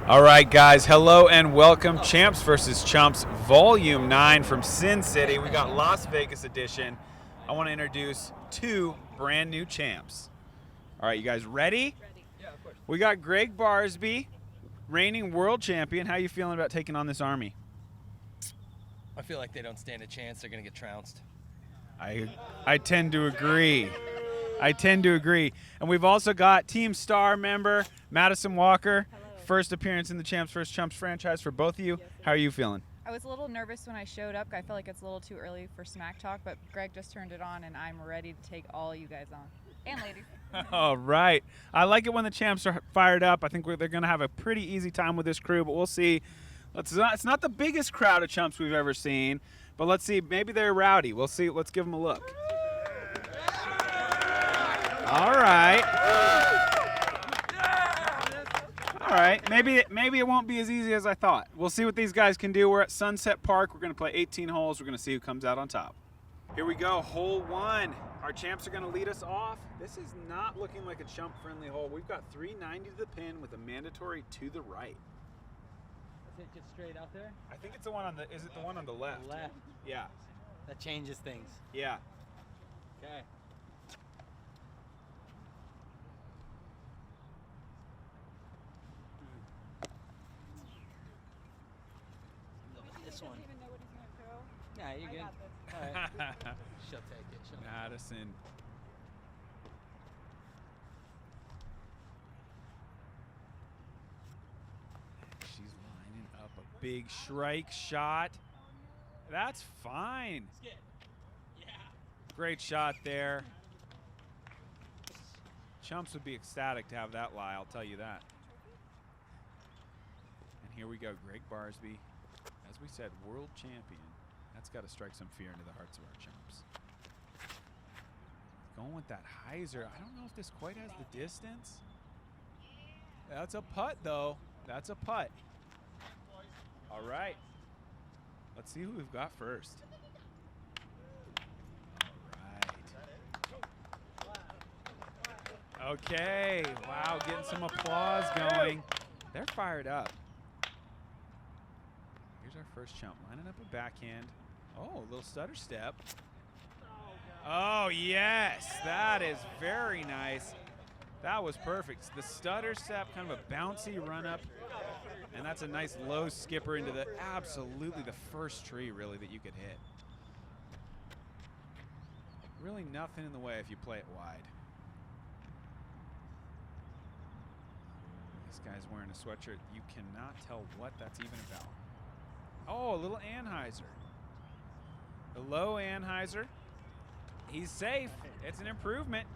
All right, guys, hello and welcome. Champs versus Chumps, Volume 9 from Sin City. We got Las Vegas edition. I want to introduce two brand new champs. All right, you guys ready? Ready. Yeah, of course. We got Greg Barsby, reigning world champion. How you feeling about taking on this army? I feel like they don't stand a chance. They're going to get trounced. I tend to agree. And we've also got Team Star member Madison Walker. Hello. First appearance in the Champs vs. Chumps franchise for both of you. How are you feeling? I was a little nervous when I showed up. I felt like it's a little too early for smack talk, but Greg just turned it on, and I'm ready to take all you guys on. And ladies. All right. I like it when the Champs are fired up. I think they're going to have a pretty easy time with this crew, but we'll see. It's not the biggest crowd of Chumps we've ever seen, but let's see. Maybe they're rowdy. We'll see. Let's give them a look. All right. All right, maybe it won't be as easy as I thought. We'll see what these guys can do. We're at Sunset Park. We're going to play 18 holes. We're going to see who comes out on top. Here we go, hole one. Our champs are going to lead us off. This is not looking like a chump-friendly hole. We've got 390 to the pin with a mandatory to the right. Is it just straight out there? I think it's the one on the. Is it the one on the left? Left. Yeah. That changes things. Yeah. Okay. This one. Even know what he's gonna throw. Yeah, you're good. All right. She'll take it. She'll Madison. She's lining up a big strike shot. That's fine. Yeah. Great shot there. Chumps would be ecstatic to have that lie, I'll tell you that. And here we go, Greg Barsby. As we said, world champion. That's got to strike some fear into the hearts of our Chumps. Going with that hyzer. I don't know if this quite has the distance. That's a putt, though. That's a putt. All right. Let's see who we've got first. All right. Okay. Wow, getting some applause going. They're fired up. Here's our first chump, lining up a backhand. Oh, a little stutter step. Oh, yes. That is very nice. That was perfect. The stutter step, kind of a bouncy run up. And that's a nice low skipper into the absolutely the first tree, really, that you could hit. Really nothing in the way if you play it wide. This guy's wearing a sweatshirt. You cannot tell what that's even about. Oh, a little Anheuser. The low Anheuser. He's safe. It's an improvement.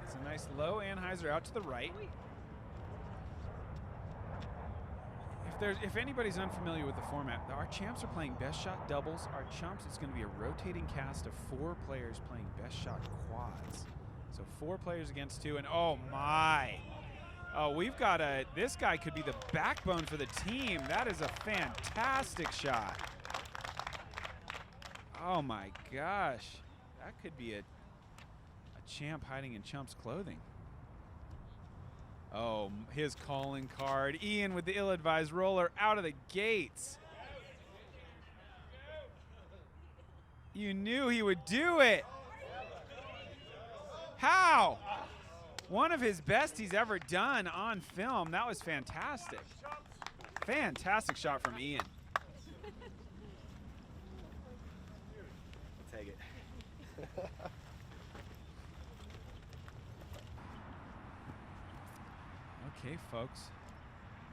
It's a nice low Anheuser out to the right. If anybody's unfamiliar with the format, our champs are playing best shot doubles. Our chumps, it's going to be a rotating cast of 4 players playing best shot quads. So 4 players against 2, and oh my. Oh, we've got this guy could be the backbone for the team. That is a fantastic shot. Oh my gosh. That could be a champ hiding in Chump's clothing. Oh, his calling card. Ian with the ill-advised roller out of the gates. You knew he would do it. How? One of his best he's ever done on film. That was fantastic. Fantastic shot from Ian. Take it. Okay, folks.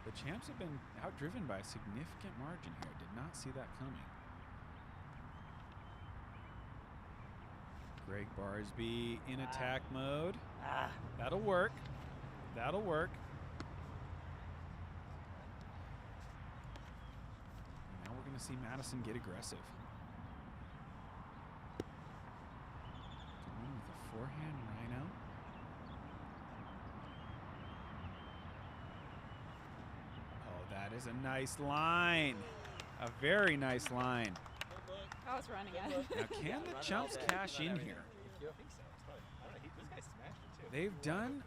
The champs have been outdriven by a significant margin here. Did not see that coming. Greg Barsby in attack mode. That'll work. That'll work. Now we're going to see Madison get aggressive. Going with a forehand rhino. Oh, that is a nice line. A very nice line. I was running it. Now, can the chumps cash in here? They've done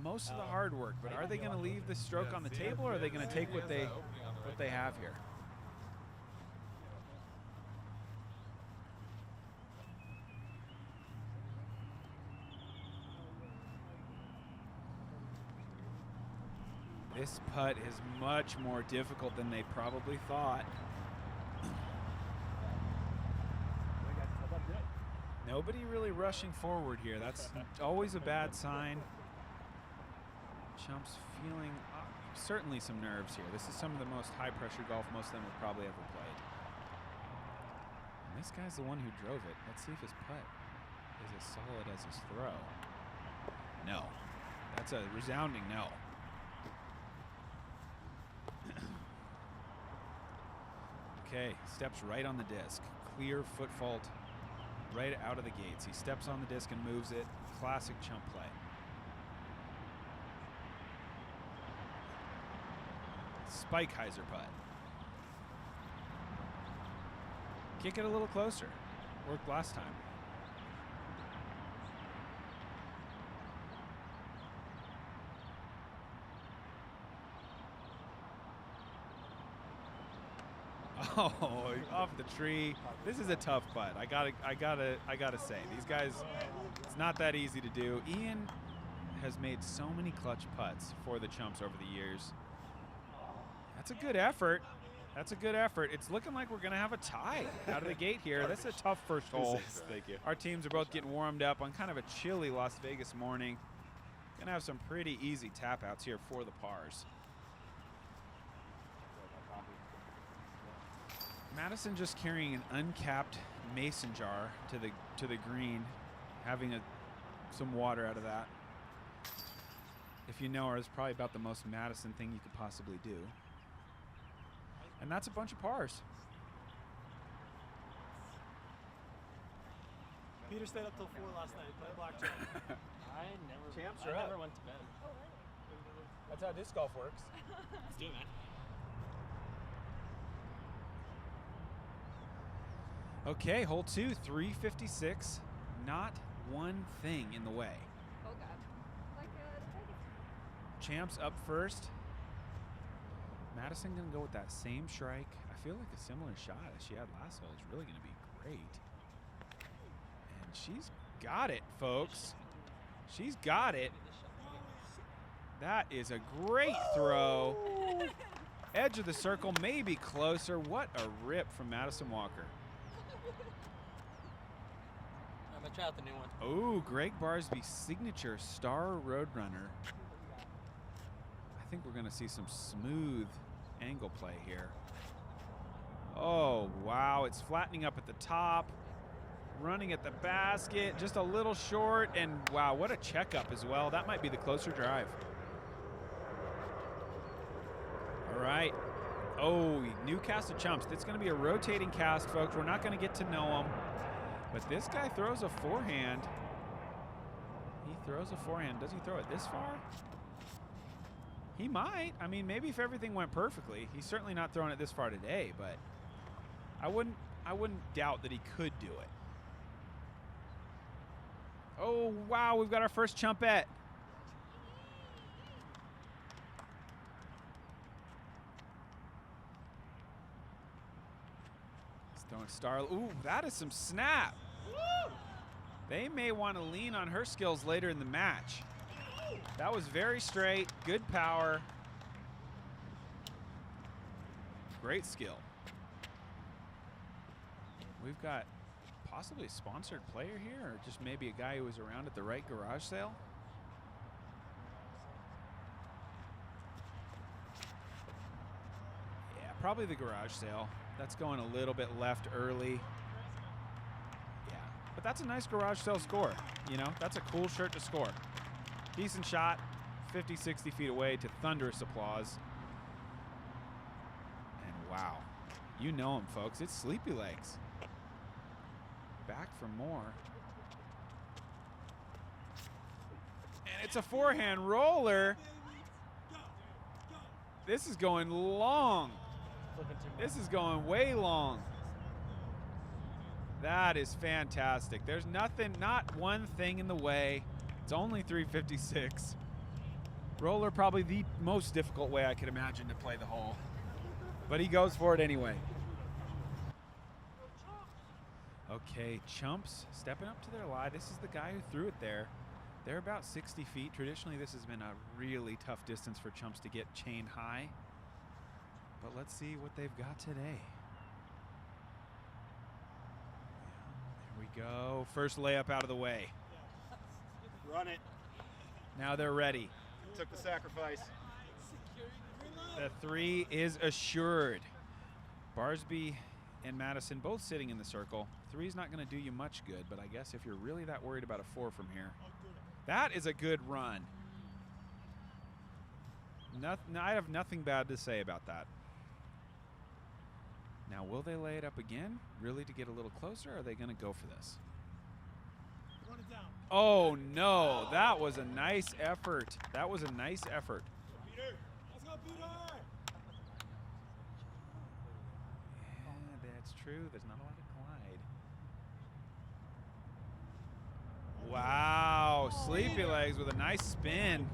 most of the hard work, but are they going to leave the stroke on the table, or are they going to take what they have here? This putt is much more difficult than they probably thought. Nobody really rushing forward here. That's always a bad sign. Chumps feeling certainly some nerves here. This is some of the most high-pressure golf most of them have probably ever played. And this guy's the one who drove it. Let's see if his putt is as solid as his throw. No. That's a resounding no. Okay, steps right on the disc. Clear foot fault right out of the gates. He steps on the disc and moves it. Classic chump play. Spikeheiser putt. Kick it a little closer. Worked last time. Oh, off the tree. This is a tough putt. I gotta say, these guys, it's not that easy to do. Ian has made so many clutch putts for the Chumps over the years. That's a good effort. That's a good effort. It's looking like we're gonna have a tie out of the gate here. That's a tough first hole. Thank you. Our teams are both getting warmed up on kind of a chilly Las Vegas morning. Gonna have some pretty easy tap outs here for the pars. Madison just carrying an uncapped mason jar to the green, having some water out of that. If you know her, it's probably about the most Madison thing you could possibly do. And that's a bunch of pars. Peter stayed up till 4 last night playing blackjack. I never went to bed. That's how disc golf works. Let's do it, man. Okay, hole 2, 356. Not one thing in the way. Oh God. Champs up first. Madison gonna go with that same strike. I feel like a similar shot as she had last hole is really gonna be great. And she's got it, folks. She's got it. That is a great throw. Edge of the circle, maybe closer. What a rip from Madison Walker. I'm gonna try out the new one. Oh, Greg Barsby's signature Star Roadrunner. I think we're going to see some smooth angle play here. Oh, wow. It's flattening up at the top. Running at the basket. Just a little short. And, wow, what a checkup as well. That might be the closer drive. All right. Oh, new cast of Chumps. It's going to be a rotating cast, folks. We're not going to get to know them. But this guy throws a forehand. He throws a forehand. Does he throw it this far? He might. I mean, maybe if everything went perfectly. He's certainly not throwing it this far today, but I wouldn't doubt that he could do it. Oh, wow, we've got our first chumpette. He's throwing star. Ooh, that is some snap. They may want to lean on her skills later in the match. That was very straight, good power. Great skill. We've got possibly a sponsored player here, or just maybe a guy who was around at the right garage sale. Yeah, probably the garage sale. That's going a little bit left early. But that's a nice garage sale score. You know, that's a cool shirt to score. Decent shot, 50, 60 feet away to thunderous applause. And wow, you know him, folks. It's Sleepy Legs. Back for more. And it's a forehand roller. This is going long. This is going way long. That is fantastic. There's nothing, not one thing in the way. It's only 356. Roller, probably the most difficult way I could imagine to play the hole. But he goes for it anyway. Okay, chumps stepping up to their lie. This is the guy who threw it there. They're about 60 feet. Traditionally, this has been a really tough distance for chumps to get chained high. But let's see what they've got today. There we go. First layup out of the way. Run it. Now they're ready. Took the sacrifice. The three is assured. Barsby and Madison both sitting in the circle. Three's not going to do you much good, but I guess if you're really that worried about a 4 from here. That is a good run. I have nothing bad to say about that. Now, will they lay it up again, really to get a little closer, or are they going to go for this? Run it down. Oh, no. That was a nice effort. That was a nice effort. Peter. Let's go, Peter. Yeah, that's true. There's not a lot of glide. Wow. Sleepy legs with a nice spin.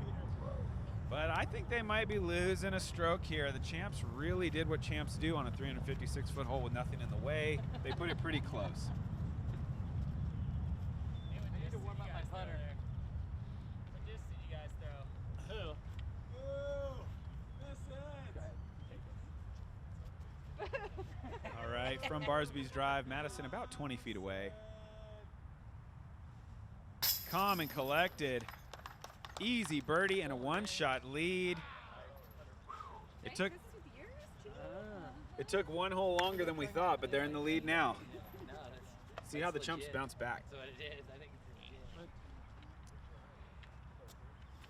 But I think they might be losing a stroke here. The champs really did what champs do on a 356-foot hole with nothing in the way. They put it pretty close. I need to warm up my putter. What distance did you guys throw? Who? All right, from Barsby's drive, Madison about 20 feet away. Calm and collected. Easy birdie and a one-shot lead. It took one hole longer than we thought, but they're in the lead now. No, See how the chumps bounce back. That's what it is. I think it's legit.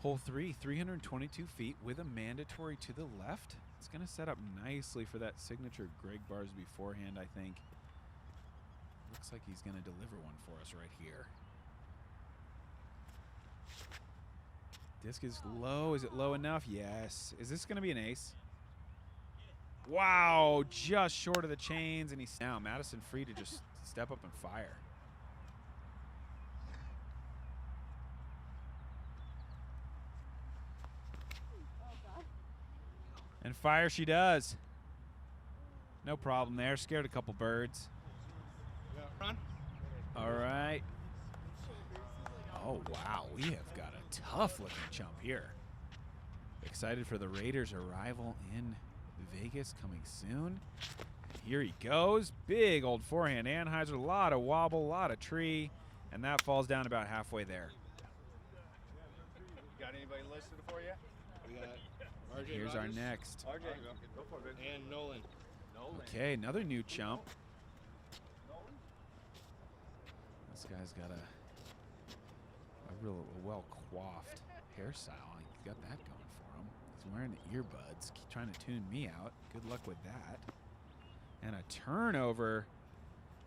Hole 3, 322 feet with a mandatory to the left. It's going to set up nicely for that signature Greg Barsby forehand, I think. Looks like he's going to deliver one for us right here. Disc is low. Is it low enough? Yes. Is this going to be an ace? Wow, just short of the chains, and he's now Madison free to just step up and fire. And fire she does. No problem there. Scared a couple birds. Run. All right. Oh, wow. We have got a tough-looking chump here. Excited for the Raiders' arrival in Vegas coming soon. Here he goes. Big old forehand Anheuser. A lot of wobble, a lot of tree. And that falls down about halfway there. Got anybody listed for you? We got RJ Here's our Rogers. next. RJ, go for it, and Nolan. Okay, another new chump. This guy's got a real well-coiffed hairstyle. He's got that going for him. He's wearing the earbuds, trying to tune me out. Good luck with that. And a turnover.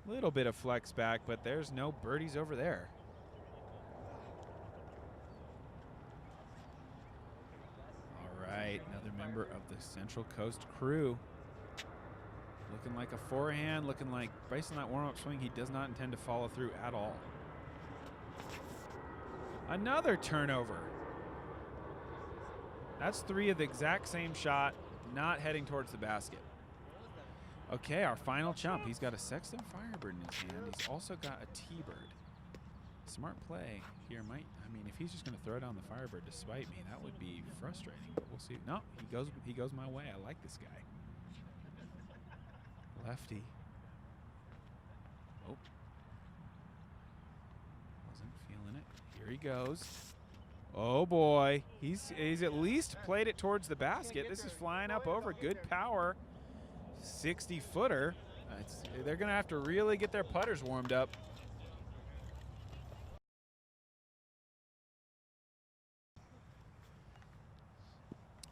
Little bit of flex back, but there's no birdies over there. All right, another member of the Central Coast crew. Looking like a forehand, looking like, based on that warm-up swing, he does not intend to follow through at all. Another turnover. That's 3 of the exact same shot, not heading towards the basket. Okay, our final chump. He's got a Sexton Firebird in his hand. He's also got a T-Bird. Smart play here might, I mean, if he's just going to throw down the Firebird to spite me, that would be frustrating, but we'll see. No, he goes my way. I like this guy. Lefty. Oh. Wasn't feeling it. Here he goes. Oh boy. He's at least played it towards the basket. This is flying up over. Good power. 60-footer. They're going to have to really get their putters warmed up.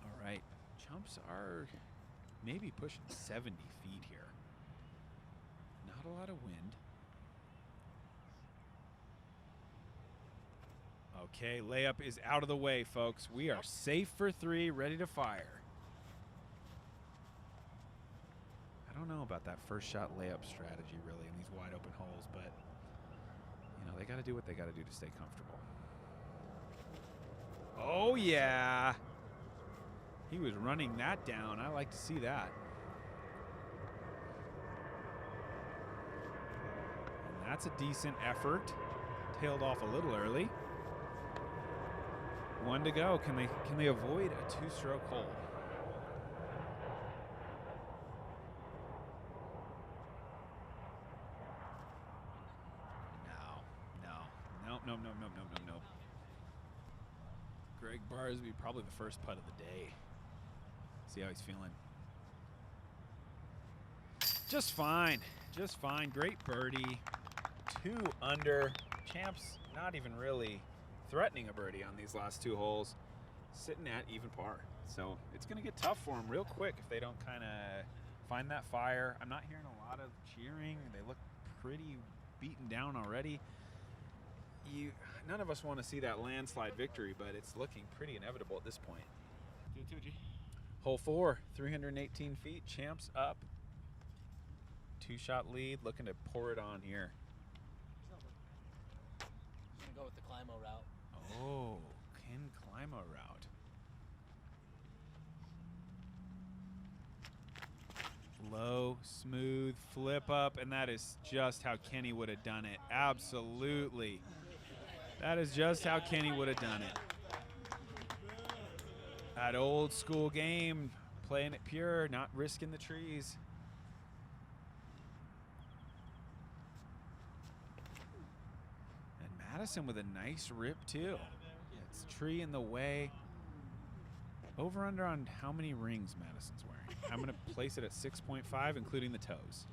All right. Chumps are maybe pushing 70 feet here. Not a lot of wind. Okay, layup is out of the way, folks. We are safe for 3, ready to fire. I don't know about that first shot layup strategy really in these wide open holes, but you know, they got to do what they got to do to stay comfortable. Oh, yeah. He was running that down. I like to see that. And that's a decent effort. Tailed off a little early. 1 to go. Can they avoid a 2-stroke hole? No. Greg Barsby, probably the first putt of the day. See how he's feeling. Just fine. Just fine. Great birdie. 2 under. Champs not even really threatening a birdie on these last 2 holes. Sitting at even par. So it's going to get tough for them real quick if they don't kind of find that fire. I'm not hearing a lot of cheering. They look pretty beaten down already. None of us want to see that landslide victory, but it's looking pretty inevitable at this point. Hole 4, 318 feet. Champs up. 2-shot lead, looking to pour it on here. I'm gonna go with the Climo route. Oh, Ken Climo route. Low, smooth, flip up, and that is just how Kenny would have done it. Absolutely. That is just how Kenny would have done it. That old school game, playing it pure, not risking the trees. And Madison with a nice rip too. It's tree in the way. Over under on how many rings Madison's wearing. I'm gonna place it at 6.5, including the toes.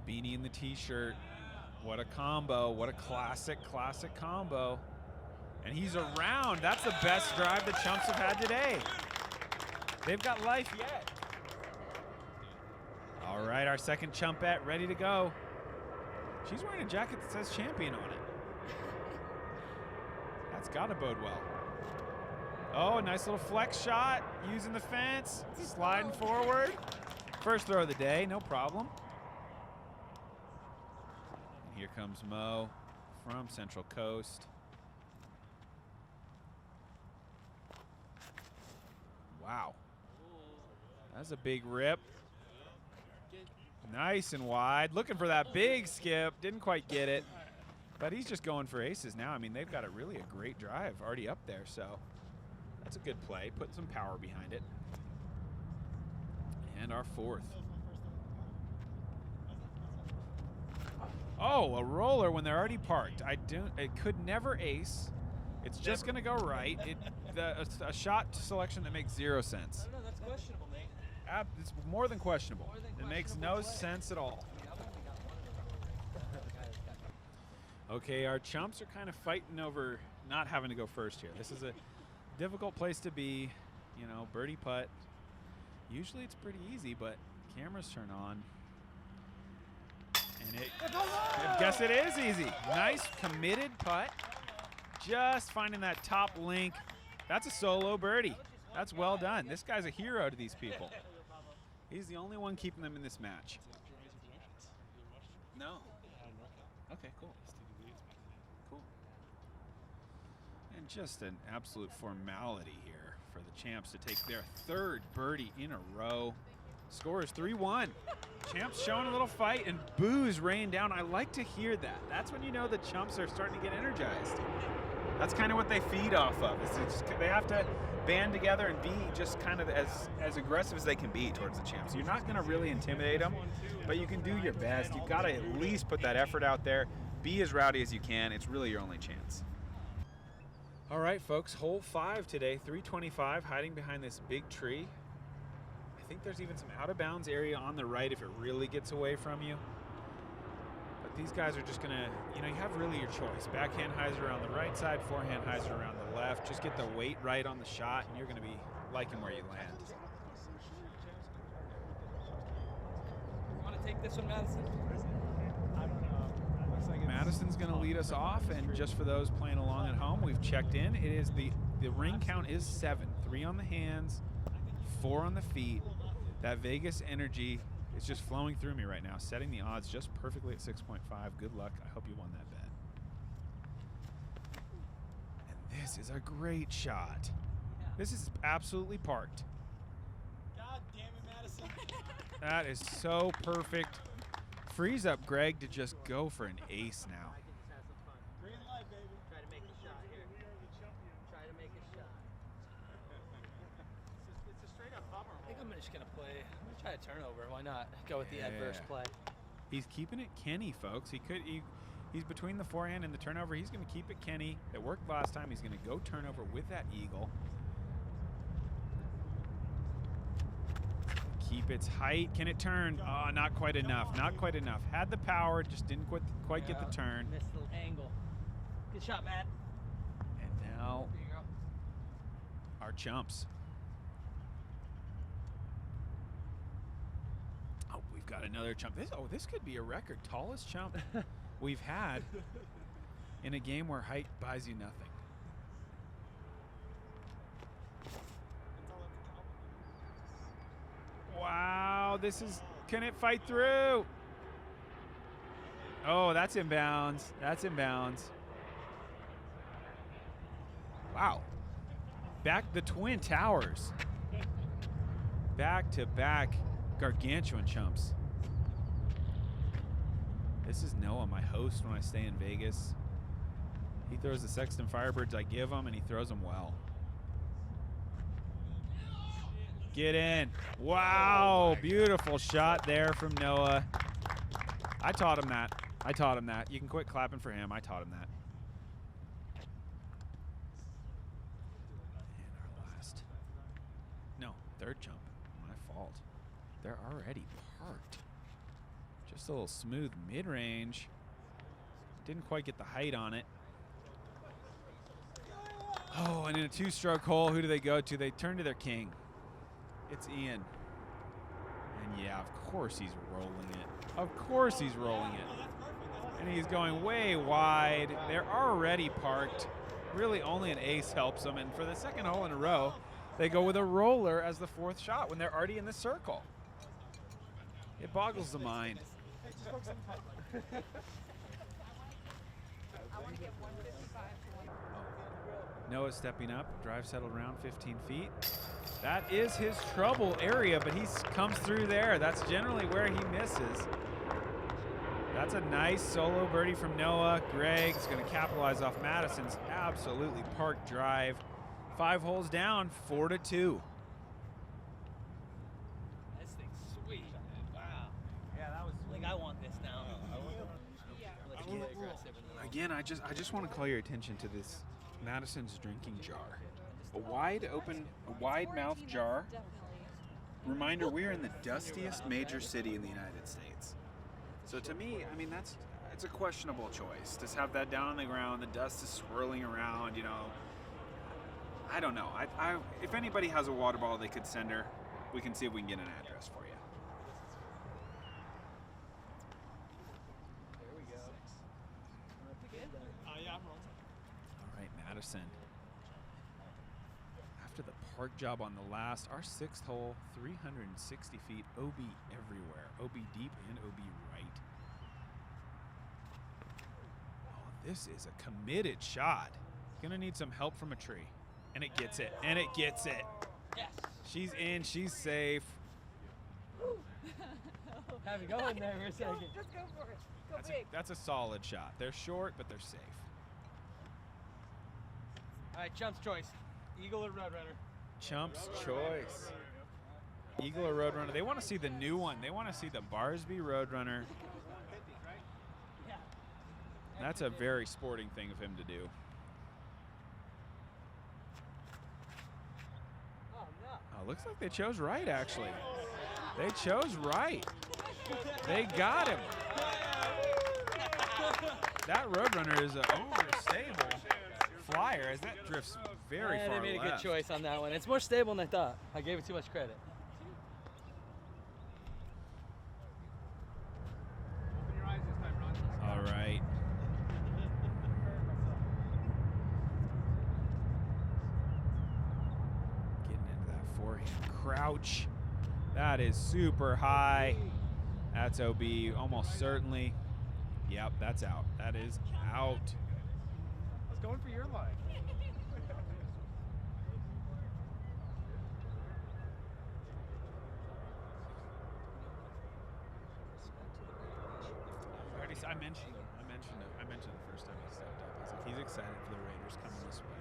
Beanie and the t-shirt. What a combo. What a classic combo. And he's around. That's the best drive the Chumps have had today. They've got life yet. All right, our second Chumpette ready to go. She's wearing a jacket that says champion on it. That's got to bode well. Oh, a nice little flex shot. Using the fence. Sliding forward. First throw of the day, no problem. Here comes Mo from Central Coast. Wow. That's a big rip. Nice and wide. Looking for that big skip. Didn't quite get it. But he's just going for aces now. I mean, they've got really a great drive already up there. So that's a good play. Put some power behind it. And our 4th. Oh, a roller when they're already parked. It could never ace. It's just going to go right. A shot selection that makes 0 sense. No, that's questionable, mate. It's more than questionable. It makes no sense at all. Okay, our Chumps are kind of fighting over not having to go first here. This is a difficult place to be. You know, birdie putt. Usually it's pretty easy, but cameras turn on. And I guess it is easy. Nice committed putt. Just finding that top link. That's a solo birdie. That's well done. This guy's a hero to these people. He's the only one keeping them in this match. No. Okay, cool. Cool. And just an absolute formality here for the Champs to take their 3rd birdie in a row. Score is 3-1. Champs showing a little fight, and boos rain down. I like to hear that. That's when you know the Chumps are starting to get energized. That's kind of what they feed off of. They have to band together and be just kind of as aggressive as they can be towards the Champs. You're not going to really intimidate them, but you can do your best. You've got to at least put that effort out there. Be as rowdy as you can. It's really your only chance. All right, folks, hole 5 today, 325, hiding behind this big tree. I think there's even some out-of-bounds area on the right if it really gets away from you. But these guys are just going to, you have really your choice. Backhand hyzer on the right side, forehand hyzer around the left. Just get the weight right on the shot, and you're going to be liking where you land. You want to take this one, Madison? I don't know. Madison's going to lead us off, and just for those playing along at home, we've checked in. It is the ring count is 7. 3 on the hands, 4 on the feet. That Vegas energy is just flowing through me right now, setting the odds just perfectly at 6.5. Good luck. I hope you won that bet. And this is a great shot. This is absolutely parked. God damn it, Madison. That is so perfect. Frees up Greg to just go for an ace now. Green light, baby. Try to make a shot here. Try to make a shot. It's a straight up bummer. I think I'm just gonna play. I'm gonna try a turnover. Why not? Go with the adverse play. He's keeping it Kenny, folks. He's between the forehand and the turnover. He's going to keep it Kenny. It worked last time. He's going to go turnover with that eagle. Keep its height. Can it turn? Oh, not quite enough. Not quite enough. Had the power, just didn't quite get the turn. Missed the angle. Good shot, Matt. And now There you go. our chumps. Oh, we've got another chump. This could be a record. Tallest chump we've had in a game where height buys you nothing. Wow, can it fight through? Oh, that's inbounds. That's inbounds. Wow. Back the Twin Towers. Back to back gargantuan chumps. This is Noah, my host when I stay in Vegas. He throws the Sexton Firebirds I give him, and he throws them well. Get in. Wow, beautiful shot there from Noah. I taught him that. You can quit clapping for him. I taught him that. And our last. No, third jump. My fault. They're already parked. Just a little smooth mid-range. Didn't quite get the height on it. Oh, and in a 2-stroke hole, who do they go to? They turn to their king. It's Ian. And yeah, of course he's rolling it. Of course he's rolling it. And he's going way wide. They're already parked. Really only an ace helps them. And for the second hole in a row, they go with a roller as the 4th shot when they're already in the circle. It boggles the mind. Noah stepping up. Drive settled around 15 feet. That is his trouble area, but he comes through there. That's generally where he misses. That's a nice solo birdie from Noah. Greg's going to capitalize off Madison's absolutely parked drive. 5 holes down, 4-2. This thing's sweet. Wow. Yeah, that was. I think I want this now. Let's get aggressive. Again, I just want to call your attention to this Madison's drinking jar. A wide mouth jar. Reminder, we're in the dustiest major city in the United States. So to me, I mean, it's a questionable choice. To have that down on the ground, the dust is swirling around, you know. I don't know. If anybody has a water bottle they could send her, we can see if we can get an address for you. There we go. Yeah, I'm rolling. All right, Madison. After the park job on the last, our 6th hole, 360 feet, OB everywhere. OB deep and OB right. Oh, this is a committed shot. Gonna need some help from a tree. And it gets it. And it gets it. Yes. She's in. She's safe. Have it go in there for a second. Just go for it. Go big. That's a solid shot. They're short, but they're safe. All right, Chump's choice. Eagle or Roadrunner? Chump's choice. Eagle or Roadrunner. They want to see the new one. They want to see the Barsby Roadrunner. That's a very sporting thing of him to do. Oh, no. Oh, looks like they chose right, actually. They chose right. They got him. That Roadrunner is an overstable flyer, as that drifts very far They made left. a good choice on that one. It's more stable than I thought. I gave it too much credit. Open your eyes this time, Ron. All right. crouch. That is super high. That's OB, almost certainly. Yep, that's out. That is out. I was going for your line. I mentioned it the first time he stepped up. I was like, he's excited for the Raiders coming this way.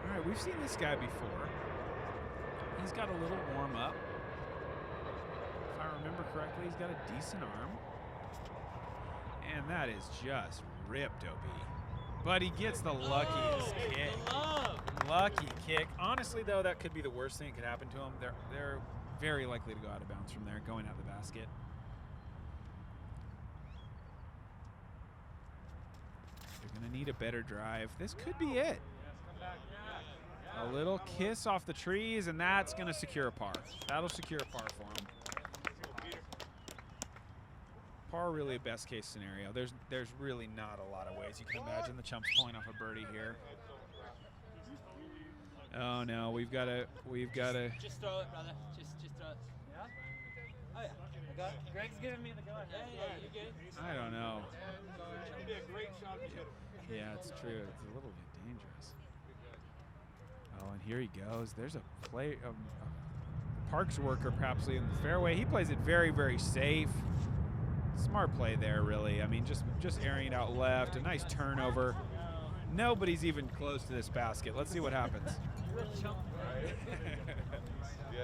All right, we've seen this guy before. He's got a little warm up. If I remember correctly, he's got a decent arm. And that is just ripped, OB. But he gets the luckiest kick. Lucky kick. Honestly, though, that could be the worst thing that could happen to him. They're very likely to go out of bounds from there, going out the basket. They're going to need a better drive. This could be it. A little kiss off the trees, and that's going to secure a par. That'll secure a par for him. Par really a best case scenario. There's really not a lot of ways you can imagine the Chumps pulling off a birdie here. Oh no, we've got to. Just throw it, brother. Just throw it. Yeah? Oh yeah. I got it. Greg's giving me the go ahead. Yeah, you good? I don't know. It'll be a great shot if you hit it. Yeah, it's true. It's a little bit dangerous. Oh, and here he goes. There's a play, a Parks worker perhaps in the fairway. He plays it very, very safe. Smart play there, really. I mean, just airing it out left. A nice turnover. Nobody's even close to this basket. Let's see what happens. Yeah,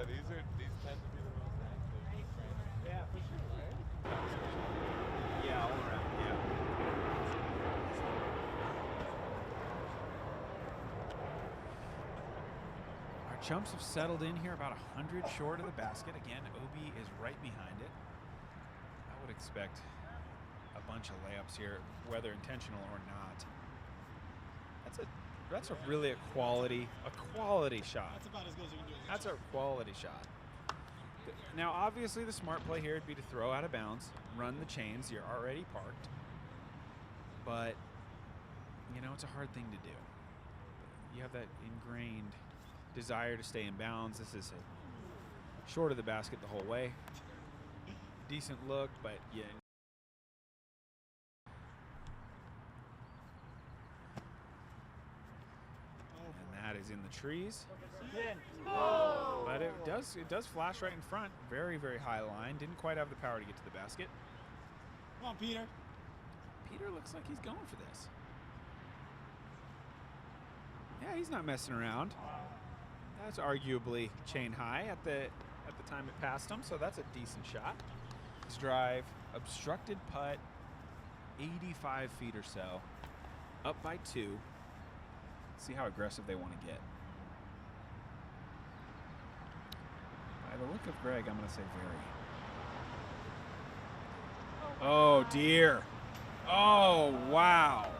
these tend to be the most active. Yeah, for sure, right? Yeah, all around. Yeah. Our Chumps have settled in here about 100 short of the basket. Again, OB is right behind it. I would expect a bunch of layups here, whether intentional or not. That's a really a quality shot. That's about as good as you can do. That's a quality shot. Now, obviously, the smart play here would be to throw out of bounds, run the chains. You're already parked. But, you know, it's a hard thing to do. You have that ingrained desire to stay in bounds. This is short of the basket the whole way. Decent look, but yeah. That is in the trees. But it does flash right in front. Very, very high line. Didn't quite have the power to get to the basket. Come on, Peter. Peter looks like he's going for this. Yeah, he's not messing around. That's arguably chain high at the time it passed him, so that's a decent shot. His drive, obstructed putt, 85 feet or so. Up by 2. See how aggressive they want to get. By the look of Greg, I'm going to say very. Oh dear. Oh wow.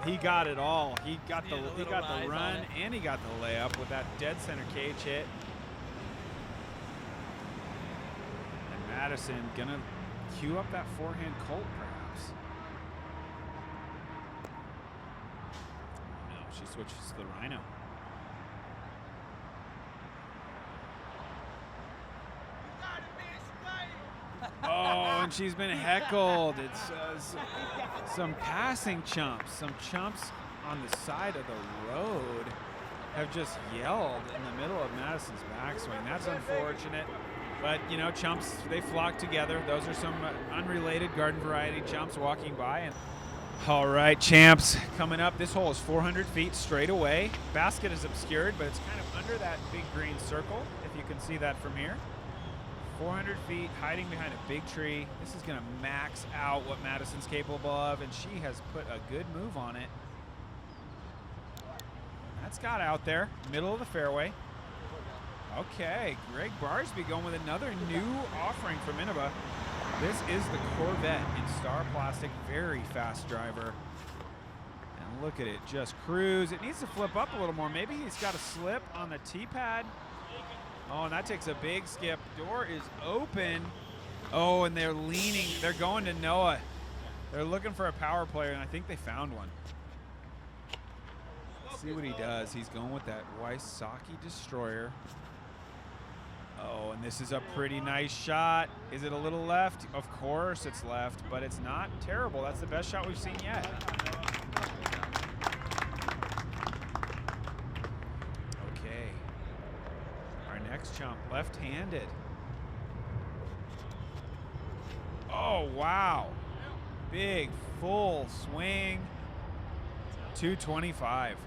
He got it all. He got the run and he got the layup with that dead center cage hit. And Madison gonna cue up that forehand Colt perhaps. She switches to the Rhino. Oh, and she's been heckled. It's some passing chumps. Some chumps on the side of the road have just yelled in the middle of Madison's backswing. That's unfortunate. But, you know, chumps, they flock together. Those are some unrelated garden variety chumps walking by. And all right, champs, coming up. This hole is 400 feet straight away. Basket is obscured, but it's kind of under that big green circle, if you can see that from here. 400 feet, hiding behind a big tree. This is going to max out what Madison's capable of, and she has put a good move on it. That's got out there, middle of the fairway. Okay, Greg Barsby going with another new offering from Innova. This is the Corvette in Star Plastic, very fast driver. And look at it, just cruise. It needs to flip up a little more. Maybe he's got a slip on the tee pad. Oh, and that takes a big skip. Door is open. Oh, and they're leaning. They're going to Noah. They're looking for a power player, and I think they found one. Let's see what he does. He's going with that Wysocki Destroyer. Oh, and this is a pretty nice shot. Is it a little left? Of course it's left, but it's not terrible. That's the best shot we've seen yet. Okay. Our next chump, left-handed. Oh, wow. Big, full swing. 225.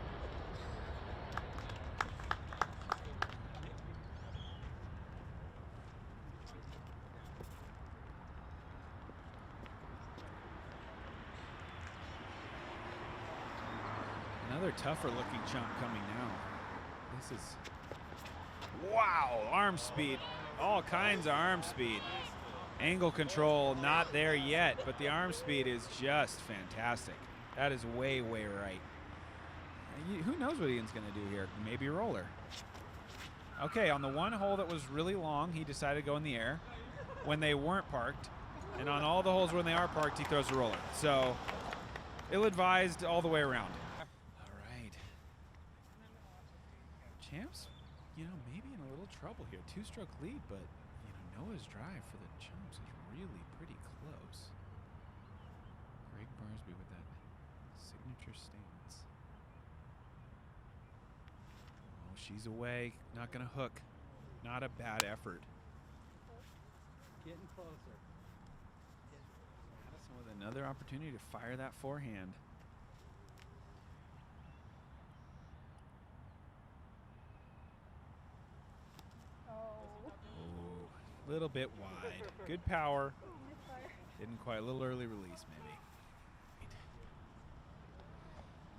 Another tougher looking chump coming now. This is, wow, arm speed, all kinds of arm speed. Angle control not there yet, but the arm speed is just fantastic. That is way, way right. Who knows what Ian's gonna do here? Maybe a roller. Okay, on the one hole that was really long, he decided to go in the air when they weren't parked. And on all the holes when they are parked, he throws a roller. So, ill-advised all the way around. Champs, you know, maybe in a little trouble here. Two-stroke lead, but, you know, Noah's drive for the Chumps is really pretty close. Greg Barsby with that signature stance. Oh, she's away. Not going to hook. Not a bad effort. Getting closer. Madison with another opportunity to fire that forehand. Little bit wide. Good power. Didn't quite, a little early release maybe.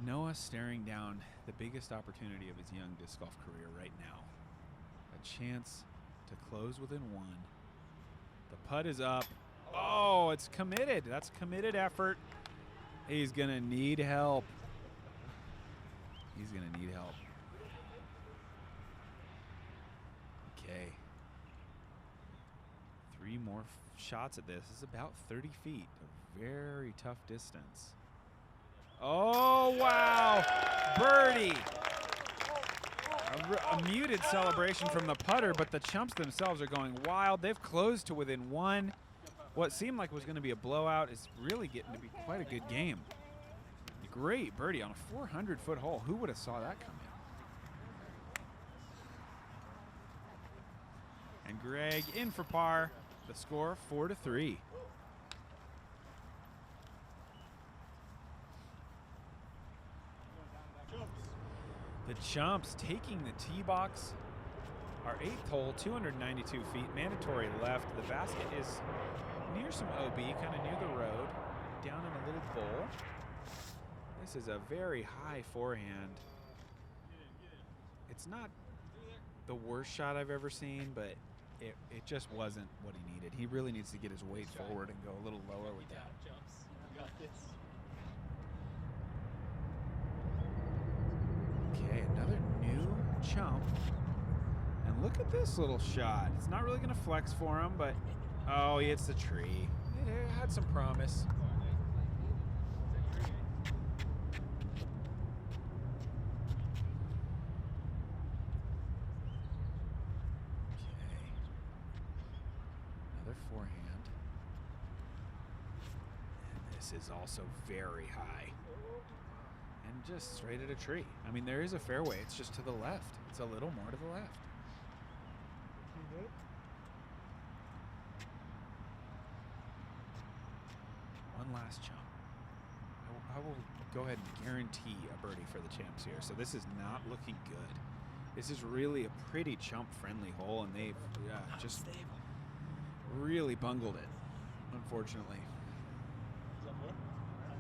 Noah staring down the biggest opportunity of his young disc golf career right now. A chance to close within one. The putt is up. Oh, it's committed. That's committed effort. He's gonna need help. He's gonna need help. Okay. 3 more shots at this. This is about 30 feet. A very tough distance. Oh, wow. Birdie. A muted celebration from the putter, but the Chumps themselves are going wild. They've closed to within one. What seemed like was going to be a blowout is really getting to be quite a good game. Great birdie on a 400-foot hole. Who would have saw that coming? And Greg in for par. The score 4-3. The Chumps taking the tee box. Our 8th hole, 292 feet, mandatory left. The basket is near some OB, kind of near the road, down in a little bowl. This is a very high forehand. It's not the worst shot I've ever seen, but it just wasn't what he needed. He really needs to get his weight forward and go a little lower with that. Okay, another new chump. And look at this little shot. It's not really going to flex for him, but oh, he hits the tree. It had some promise. Forehand. And this is also very high. And just straight at a tree. I mean, there is a fairway. It's just to the left. It's a little more to the left. One last chump. I will go ahead and guarantee a birdie for the Champs here. So this is not looking good. This is really a pretty chump-friendly hole, and they've just really bungled it, unfortunately. Is that 4?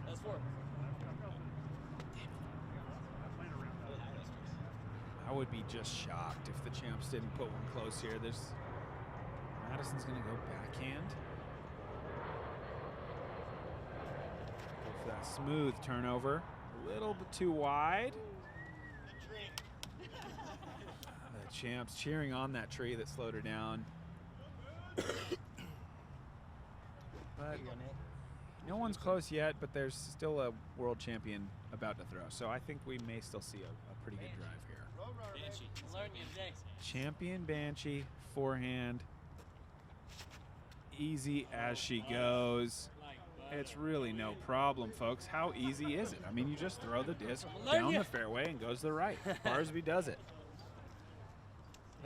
That's 4. I would be just shocked if the Champs didn't put one close here. Madison's going to go backhand. Go for that smooth turnover. A little bit too wide. The Champs cheering on that tree that slowed her down. But No one's close yet, but there's still a world champion about to throw. So I think we may still see a pretty good drive here. Banshee. Learn you today. Champion Banshee, forehand. Easy as she goes. It's really no problem, folks. How easy is it? I mean, you just throw the disc down the fairway and goes to the right. Barsby does it.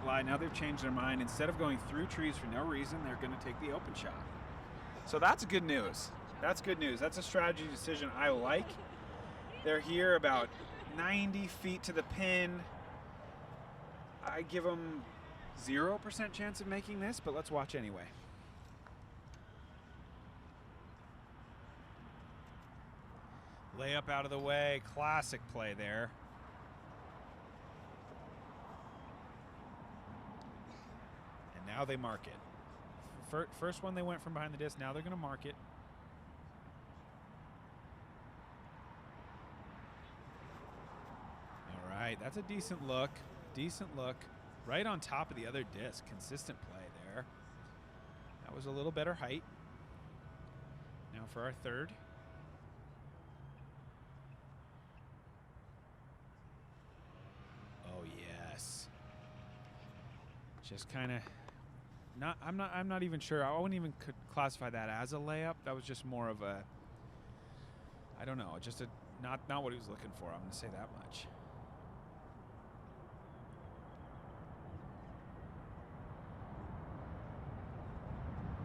Now they've changed their mind. Instead of going through trees for no reason, they're going to take the open shot. So that's good news. That's good news. That's a strategy decision I like. They're here about 90 feet to the pin. I give them 0% chance of making this, but let's watch anyway. Layup out of the way. Classic play there. And now they mark it. First one they went from behind the disc. Now they're going to mark it. All right, that's a decent look. Decent look. Right on top of the other disc. Consistent play there. That was a little better height. Now for our third. Oh yes. Just kind of I'm not even sure. I wouldn't even classify that as a layup. That was just more of a, I don't know, just a not what he was looking for. I'm going to say that much.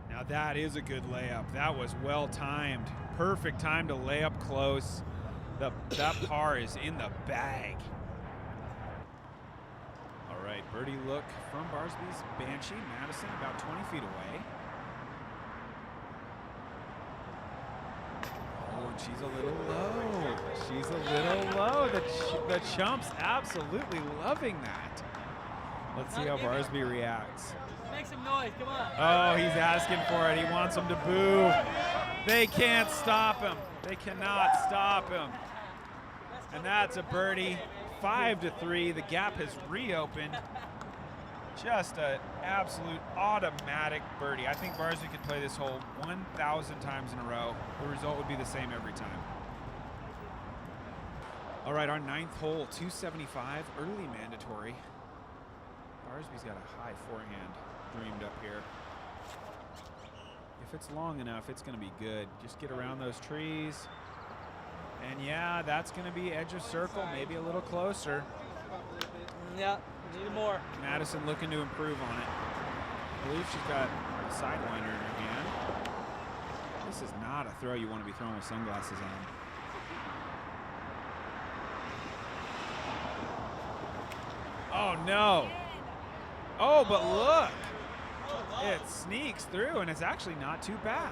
Now that is a good layup. That was well timed. Perfect time to lay up close. That par is in the bag. All right, birdie look from Barsby's Banshee. Madison about 20 feet away. Oh, and she's a little low. She's a little low. The Chump's absolutely loving that. Let's see how Barsby reacts. Make some noise, come on. Oh, he's asking for it. He wants him to boo. They can't stop him. They cannot stop him. And that's a birdie. 5-3. The gap has reopened. Just an absolute automatic birdie. I think Barsby could play this hole 1,000 times in a row. The result would be the same every time. All right, our 9th hole, 275, early mandatory. Barsby's got a high forehand dreamed up here. If it's long enough, it's going to be good. Just get around those trees. And yeah, that's going to be edge of circle, maybe a little closer. Yeah, need more. Madison looking to improve on it. I believe she's got a sidewinder in her hand. This is not a throw you want to be throwing with sunglasses on. Oh no. Oh, but look. It sneaks through and it's actually not too bad.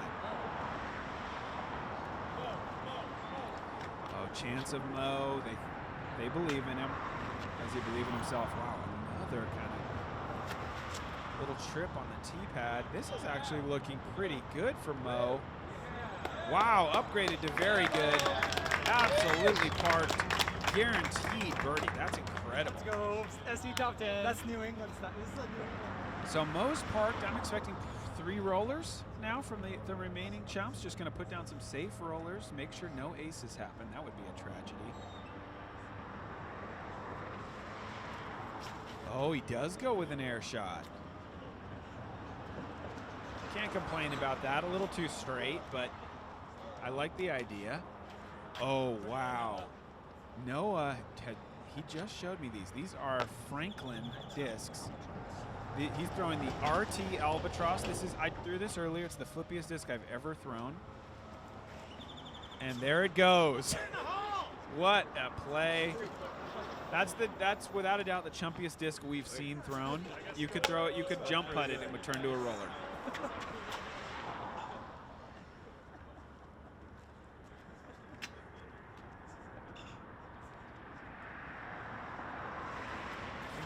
Chance of Mo, they believe in him. Does he believe in himself? Wow, another kind of little trip on the tee pad. This is actually looking pretty good for Mo. Wow, upgraded to very good. Absolutely parked. Guaranteed birdie. That's incredible. Let's go, SC top 10. That's New England stuff. This is a New England. So Mo's parked. I'm expecting 3 rollers now from the remaining Chumps. Just going to put down some safe rollers. Make sure no aces happen. That would be a tragedy. Oh, he does go with an air shot. Can't complain about that. A little too straight, but I like the idea. Oh, wow. Noah, he just showed me these. These are Franklin discs. He's throwing the RT Albatross. I threw this earlier. It's the flippiest disc I've ever thrown. And there it goes. What a play. That's without a doubt the chumpiest disc we've seen thrown. You could throw it, you could jump putt it, and it would turn to a roller.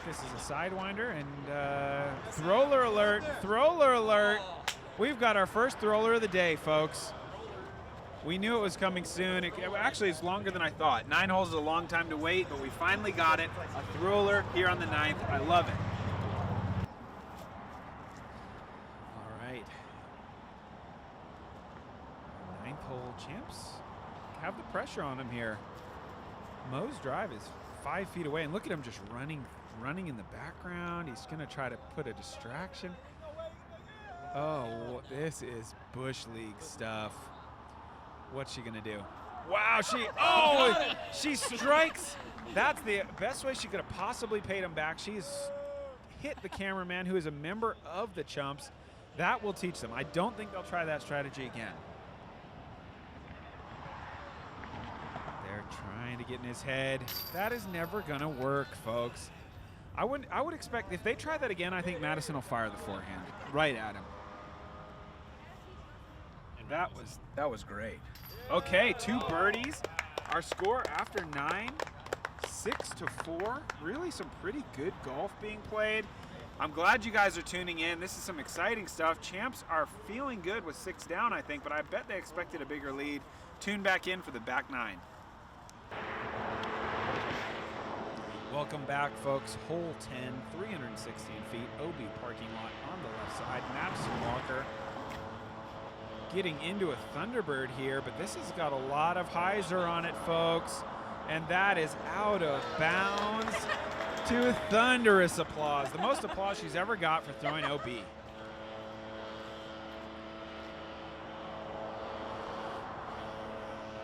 This is a sidewinder, and thrower alert, thrower alert. We've got our first thrower of the day, folks. We knew it was coming soon. Actually, it's longer than I thought. 9 holes is a long time to wait, but we finally got it. A thrower here on the 9th. I love it. All right. 9th hole, pressure on him here. Mo's drive is 5 feet away, and look at him just running in the background. He's going to try to put a distraction. Oh, this is Bush League stuff. What's she going to do? Wow, she strikes. That's the best way she could have possibly paid him back. She's hit the cameraman, who is a member of the Chumps. That will teach them. I don't think they'll try that strategy again. They're trying to get in his head. That is never going to work, folks. I would expect if they try that again, I think Madison will fire the forehand right at him. And that was great. Okay, 2 birdies. Our score after 9, 6-4. Really some pretty good golf being played. I'm glad you guys are tuning in. This is some exciting stuff. Champs are feeling good with 6 down, I think, but I bet they expected a bigger lead. Tune back in for the back 9. Welcome back, folks. Hole 10, 316 feet, OB parking lot on the left side. Madison Walker getting into a Thunderbird here, but this has got a lot of hyzer on it, folks. And that is out of bounds to thunderous applause. The most applause she's ever got for throwing OB.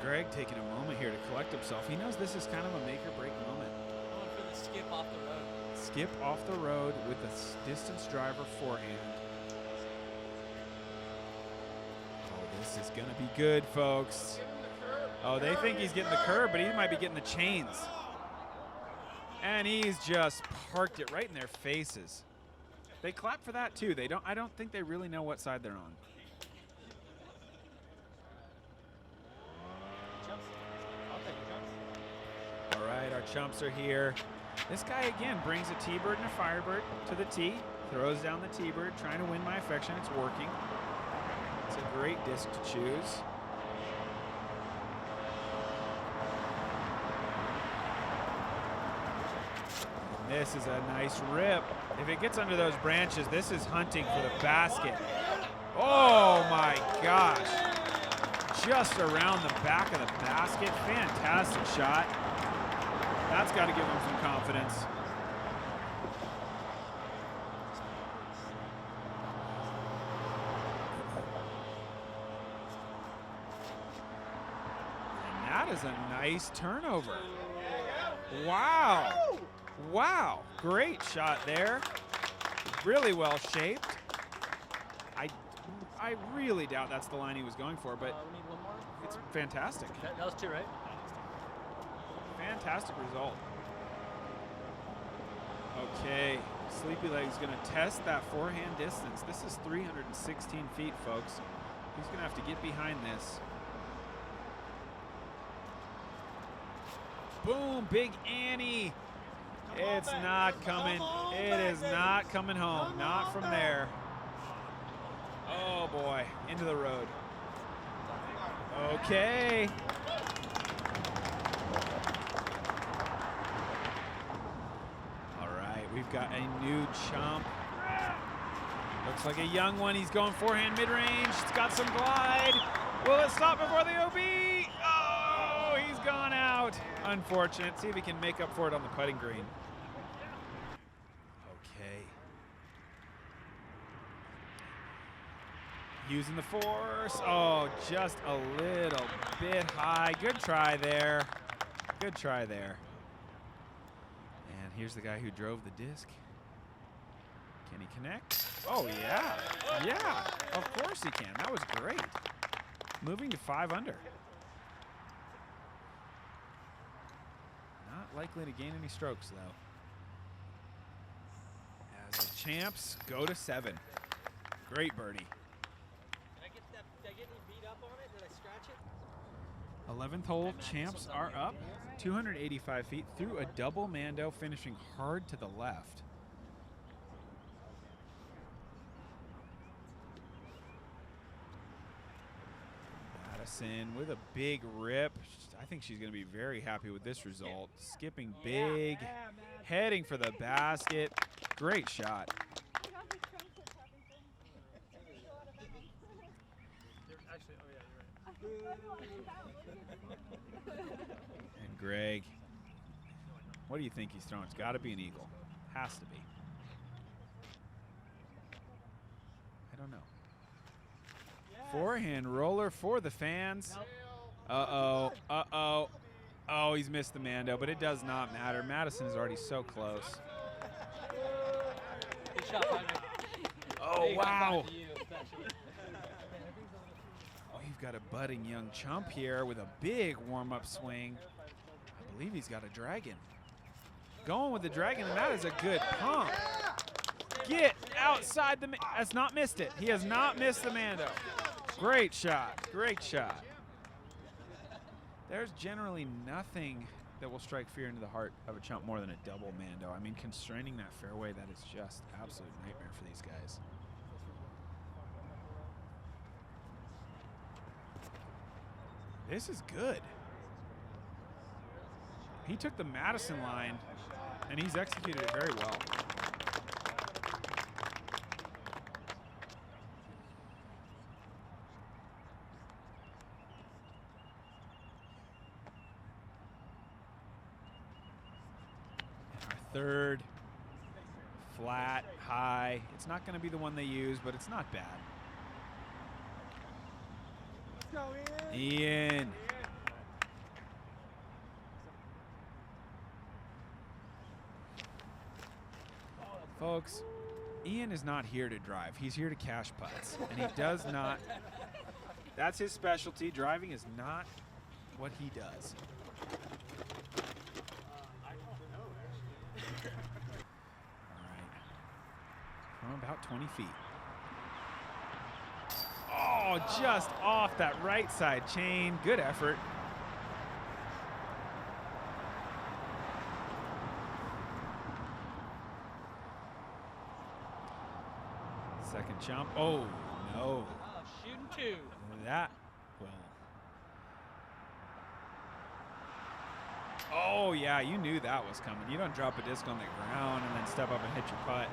Greg taking a moment here to collect himself. He knows this is kind of a make or break moment. Going for the skip off the road. Skip off the road with the distance driver forehand. Oh, this is going to be good, folks. Oh, they think he's getting the curb, but he might be getting the chains. And he's just parked it right in their faces. They clap for that too. I don't think they really know what side they're on. All right, our Chumps are here. This guy again brings a T-bird and a Firebird to the tee, throws down the T-bird, trying to win my affection. It's working. It's a great disc to choose. This is a nice rip. If it gets under those branches, this is hunting for the basket. Oh my gosh. Just around the back of the basket. Fantastic shot. That's got to give him some confidence. And that is a nice turnover. Wow. Wow, great shot there. Really well shaped. I really doubt that's the line he was going for, but We need one more. it's fantastic. That was 2, right? Fantastic result. Okay, Sleepy Leg's gonna test that forehand distance. This is 316 feet, folks. He's gonna have to get behind this. Boom, Big Annie. It's not coming. It is not coming home. Not from there. Oh boy, into the road. Okay. All right, we've got a new Chump. Looks like a young one. He's going forehand mid-range. It's got some glide. Will it stop before the OB? Oh, he's gone out. Unfortunate. See if he can make up for it on the putting green. Okay. Using the force. Oh, just a little bit high. Good try there. Good try there. And here's the guy who drove the disc. Can he connect? Oh, yeah. Yeah, of course he can. That was great. Moving to 5 under. Not likely to gain any strokes, though. As the Champs go to 7. Great birdie. Did I get any beat up on it? Did I scratch it? 11th hole, Champs are up 285 feet through a double Mando, finishing hard to the left. Madison with a big rip. I think she's going to be very happy with this result. Skipping big, heading for the basket. Great shot. Actually, oh yeah, you're right. Greg. What do you think he's throwing? It's got to be an eagle. Has to be. I don't know. Forehand roller for the fans. Uh-oh. Uh-oh. Oh, he's missed the Mando, but it does not matter. Madison is already so close. Good shot, partner. Oh, Big wow. high five to you, especially. Oh, you've got a budding young chump here with a big warm-up swing. I believe he's got a dragon. Going with the dragon, and that is a good pump. Get outside the... Has not missed it. He has not missed the Mando. Great shot. Great shot. There's generally nothing that will strike fear into the heart of a chump more than a double Mando. I mean, constraining that fairway, that is just absolute nightmare for these guys. This is good. He took the Madison line, and he's executed it very well. Third, flat, high. It's not going to be the one they use, but it's not bad. Let's go, Ian. Folks, Ian is not here to drive. He's here to cash putts, and he does not. That's his specialty. Driving is not what he does. From about 20 feet. Oh, just off that right side chain. Good effort. Second jump. Oh, no. Oh, shooting two. That, well. Oh, yeah, you knew that was coming. You don't drop a disc on the ground and then step up and hit your putt.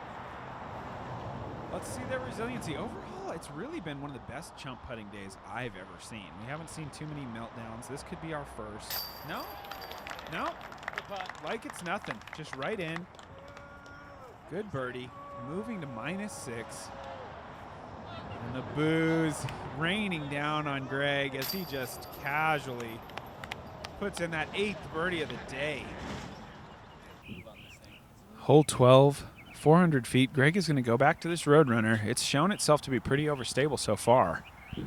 Let's see their resiliency. Overall, it's really been one of the best chump putting days I've ever seen. We haven't seen too many meltdowns. This could be our first. No, no. Good putt. Like it's nothing. Just right in. Good birdie. Moving to -6. And the boos raining down on Greg as he just casually puts in that 8th birdie of the day. Hole 12. 400 feet. Greg is going to go back to this Roadrunner. It's shown itself to be pretty overstable so far. A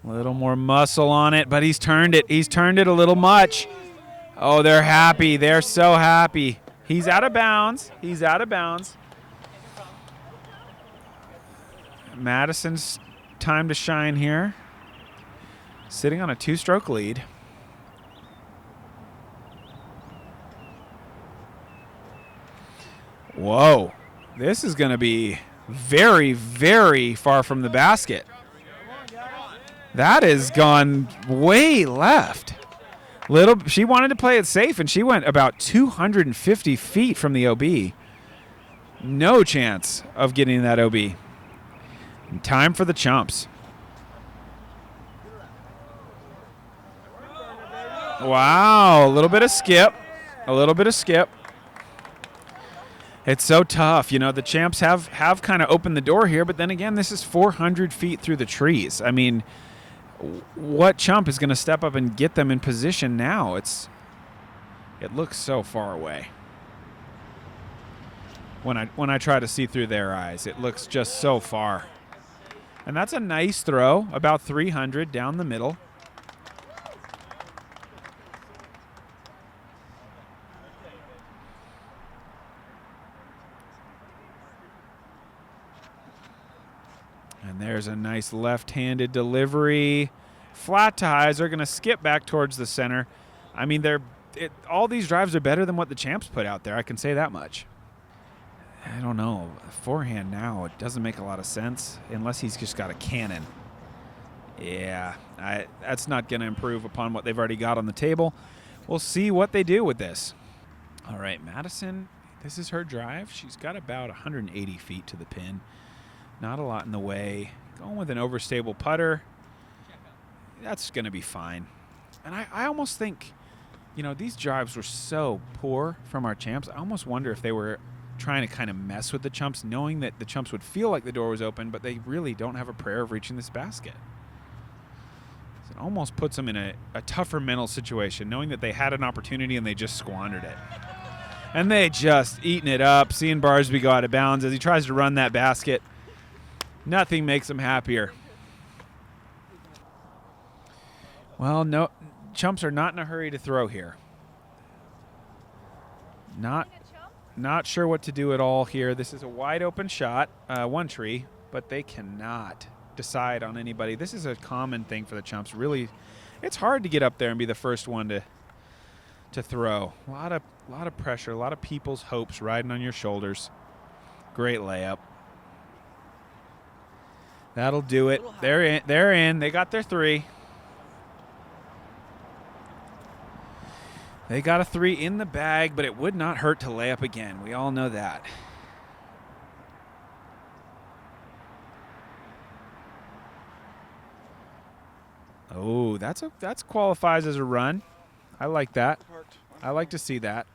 little more muscle on it, but he's turned it. He's turned it a little much. Oh, they're happy. They're so happy. He's out of bounds. He's out of bounds. Madison's time to shine here. Sitting on a 2-stroke lead. Whoa, this is going to be very, very far from the basket. That has gone way left. She wanted to play it safe, and she went about 250 feet from the OB. No chance of getting that OB. Time for the chumps. Wow, a little bit of skip. A little bit of skip. It's so tough. You know, the champs have kind of opened the door here, but then again, this is 400 feet through the trees. I mean, what chump is going to step up and get them in position now? It looks so far away. When I try to see through their eyes, it looks just so far. And that's a nice throw, about 300 down the middle. And there's a nice left-handed delivery. Flat to highs are going to skip back towards the center. I mean, all these drives are better than what the champs put out there. I can say that much. I don't know. Forehand now, it doesn't make a lot of sense unless he's just got a cannon. Yeah, that's not going to improve upon what they've already got on the table. We'll see what they do with this. All right, Madison, this is her drive. She's got about 180 feet to the pin. Not a lot in the way. Going with an overstable putter. that's going to be fine. And I almost think, you know, these drives were so poor from our champs. I almost wonder if they were trying to kind of mess with the chumps, knowing that the chumps would feel like the door was open, but they really don't have a prayer of reaching this basket. So it almost puts them in a tougher mental situation, knowing that they had an opportunity and they just squandered it. And they just eating it up, seeing Barsby go out of bounds as he tries to run that basket. Nothing makes him happier. Well, no, chumps are not in a hurry to throw here. Not sure what to do at all here. This is a wide open shot, one tree, but they cannot decide on anybody. This is a common thing for the chumps. Really, it's hard to get up there and be the first one to throw. A lot of pressure, a lot of people's hopes riding on your shoulders. Great layup. That'll do it. They're in. They're in. They got their three. They got a three in the bag, but it would not hurt to lay up again. We all know that. Oh, that's qualifies as a run. I like that. I like to see that.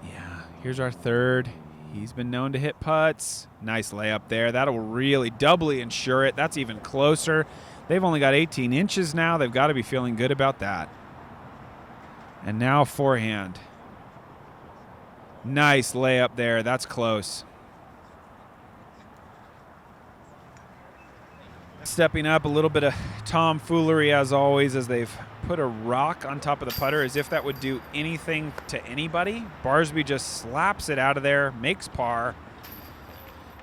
Yeah, here's our third. He's been known to hit putts. Nice layup there. That'll really doubly ensure it. That's even closer. They've only got 18 inches now. They've got to be feeling good about that. And now forehand. Nice layup there. That's close. Stepping up, a little bit of tomfoolery as always, as they've put a rock on top of the putter as if that would do anything to anybody. Barsby just slaps it out of there, makes par,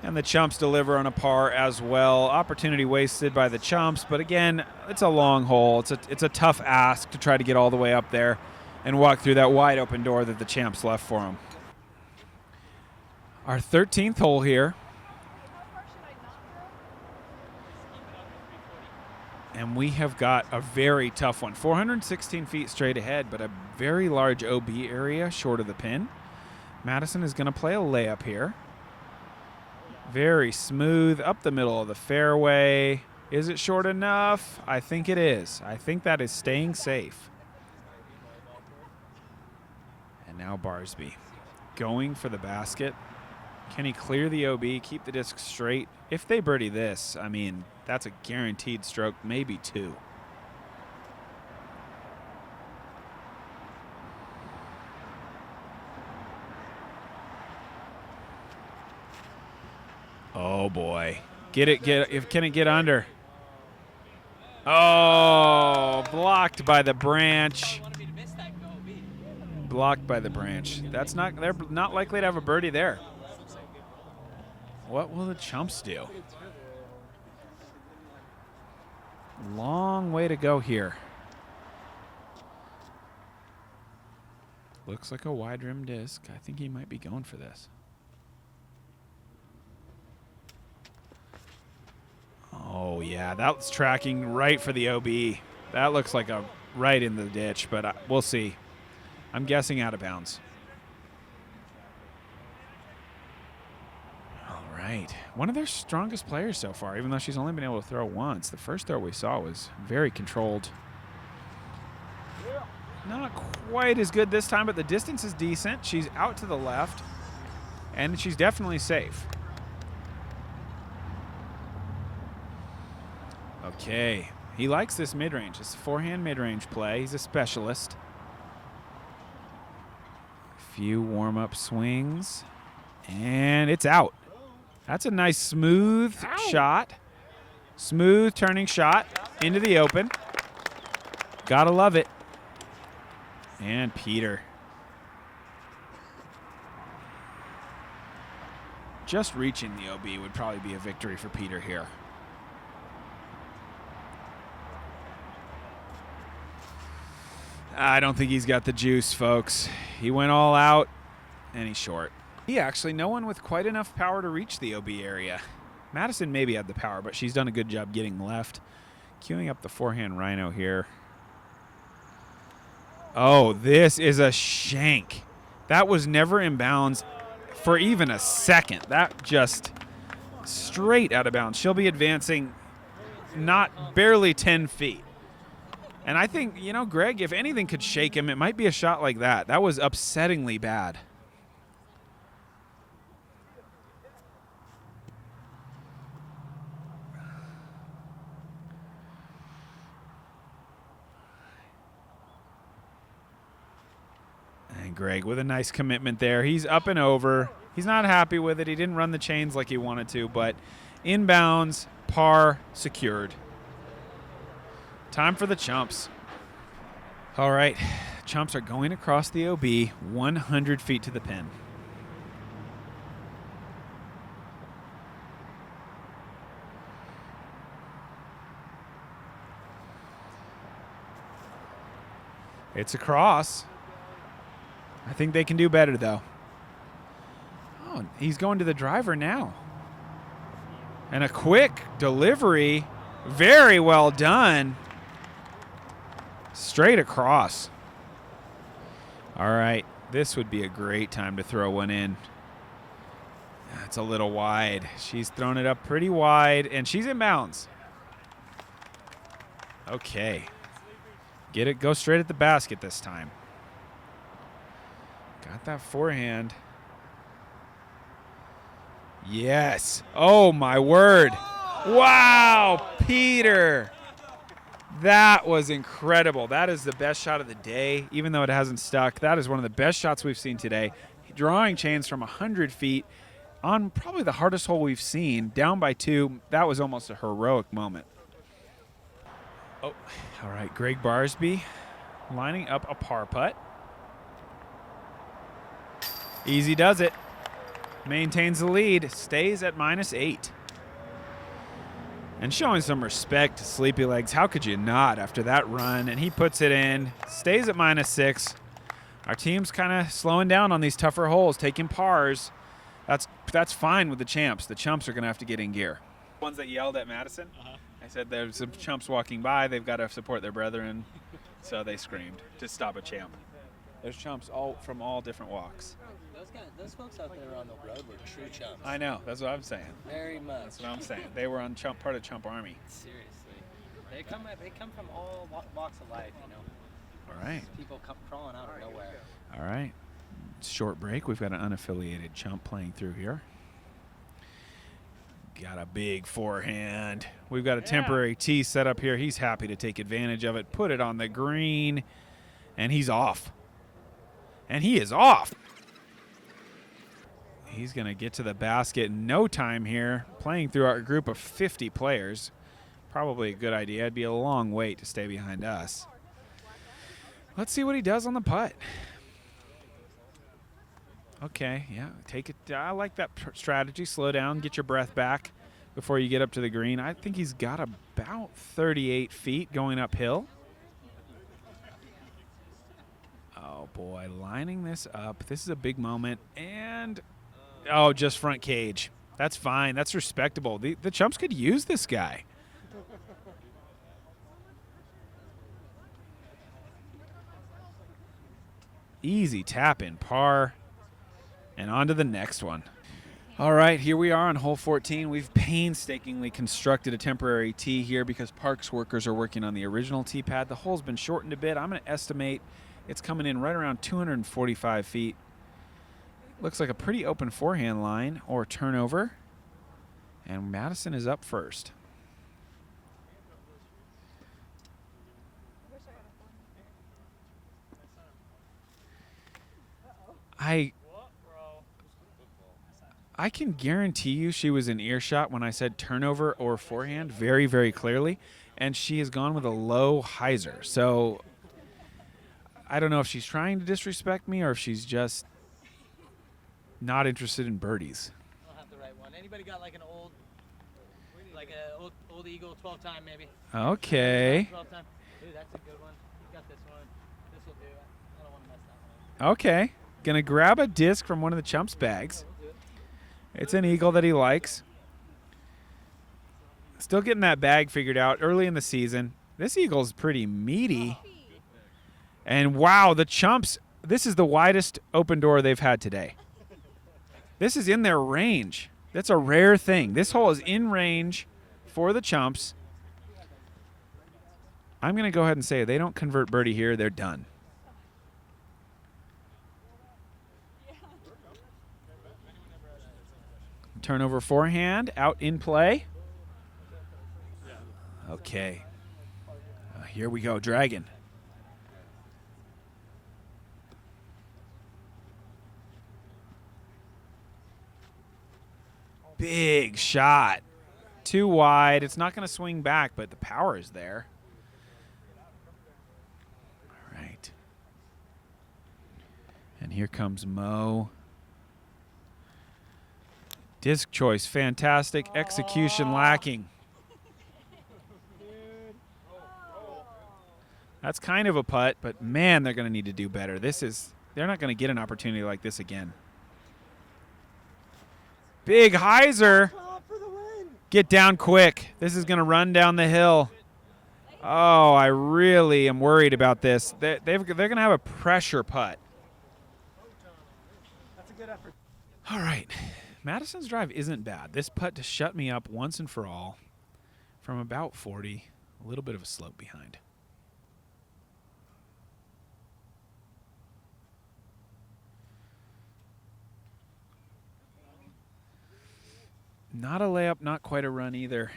and the chumps deliver on a par as well. Opportunity wasted by the chumps, but again, it's a long hole. It's a tough ask to try to get all the way up there and walk through that wide open door that the champs left for them. Our 13th hole here. And we have got a very tough one. 416 feet straight ahead, but a very large OB area short of the pin. Madison is going to play a layup here. Very smooth up the middle of the fairway. Is it short enough? I think it is. I think that is staying safe. And now Barsby going for the basket. Can he clear the OB, keep the disc straight? If they birdie this, I mean, that's a guaranteed stroke, maybe two. Oh boy. Can it get under? Oh, blocked by the branch. Blocked by the branch. They're not likely to have a birdie there. What will the chumps do? Long way to go here. Looks like a wide rim disc. I think he might be going for this. Oh yeah, that's tracking right for the OB. That looks like a right in the ditch, but we'll see. I'm guessing out of bounds. Right. One of their strongest players so far, even though she's only been able to throw once. The first throw we saw was very controlled. Not quite as good this time, but the distance is decent. She's out to the left, and she's definitely safe. Okay. He likes this mid-range. It's a forehand mid-range play. He's a specialist. A few warm-up swings, and it's out. That's a nice smooth shot. Smooth turning shot into the open. Gotta love it. And Peter. Just reaching the OB would probably be a victory for Peter here. I don't think he's got the juice, folks. He went all out, and he's short. Actually, no one with quite enough power to reach the OB area. Madison maybe had the power, but she's done a good job getting left. Queuing up the forehand rhino here. Oh, this is a shank. That was never in bounds for even a second. That just straight out of bounds. She'll be advancing barely 10 feet. And I think, you know, Greg, if anything could shake him, it might be a shot like that. That was upsettingly bad. And Greg with a nice commitment there. He's up and over. He's not happy with it. He didn't run the chains like he wanted to, but inbounds, par, secured. Time for the chumps. All right, chumps are going across the OB 100 feet to the pin. It's across. I think they can do better, though. Oh, he's going to the driver now. And a quick delivery. Very well done. Straight across. All right, this would be a great time to throw one in. That's a little wide. She's thrown it up pretty wide, and she's in bounds. Okay. Get it, go straight at the basket this time. Got that forehand. Yes. Oh, my word. Wow, Peter. That was incredible. That is the best shot of the day, even though it hasn't stuck. That is one of the best shots we've seen today. Drawing chains from 100 feet on probably the hardest hole we've seen, down by 2. That was almost a heroic moment. Oh, all right, Greg Barsby lining up a par putt. Easy does it. Maintains the lead, stays at -8. And showing some respect to Sleepy Legs. How could you not after that run? And he puts it in, stays at -6. Our team's kind of slowing down on these tougher holes, taking pars. That's fine with the champs. The chumps are going to have to get in gear. Ones that yelled at Madison, I said there's some chumps walking by. They've got to support their brethren. So they screamed to stop a champ. There's chumps from all different walks. Those folks out there on the road were true chumps. I know. That's what I'm saying. Very much. That's what I'm saying. They were on part of Chump Army. Seriously. They come from all walks of life, you know. All right. People come crawling out of nowhere. All right. Short break. We've got an unaffiliated chump playing through here. Got a big forehand. We've got a temporary tee set up here. He's happy to take advantage of it. Put it on the green. And he's off. And he is off. He's going to get to the basket in no time here. Playing through our group of 50 players. Probably a good idea. It'd be a long wait to stay behind us. Let's see what he does on the putt. Okay, yeah, take it. I like that strategy. Slow down, get your breath back before you get up to the green. I think he's got about 38 feet going uphill. Oh, boy, lining this up. This is a big moment. And, oh, just front cage. That's fine. That's respectable. The chumps could use this guy. Easy tap in, par. And on to the next one. All right, here we are on hole 14. We've painstakingly constructed a temporary tee here because parks workers are working on the original tee pad. The hole's been shortened a bit. I'm going to estimate it's coming in right around 245 feet. Looks like a pretty open forehand line or turnover. And Madison is up first. I can guarantee you she was in earshot when I said turnover or forehand very, very clearly, and she has gone with a low hyzer. So I don't know if she's trying to disrespect me or if she's just not interested in birdies. I don't have the right one. Anybody got like an old Eagle 12-time maybe? Okay. 12-time. Dude, that's a good one. You got this one. This will do. I don't want to mess that one up. Okay. Gonna grab a disc from one of the chumps' bags. It's an Eagle that he likes. Still getting that bag figured out early in the season. This Eagle's pretty meaty. And wow, the chumps, this is the widest open door they've had today. This is in their range. That's a rare thing. This hole is in range for the chumps. I'm going to go ahead and say if they don't convert birdie here, they're done. Turnover forehand, out in play. Okay. Here we go, Dragon. Big shot. Too wide. It's not going to swing back, but the power is there. All right. And here comes Mo. Disc choice, fantastic. Execution lacking. That's kind of a putt, but man, they're going to need to do better. They're not going to get an opportunity like this again. Big hyzer. Get down quick. This is going to run down the hill. Oh, I really am worried about this. They're going to have a pressure putt. That's a good effort. All right. Madison's drive isn't bad. This putt to shut me up once and for all from about 40, a little bit of a slope behind. Not a layup, not quite a run either.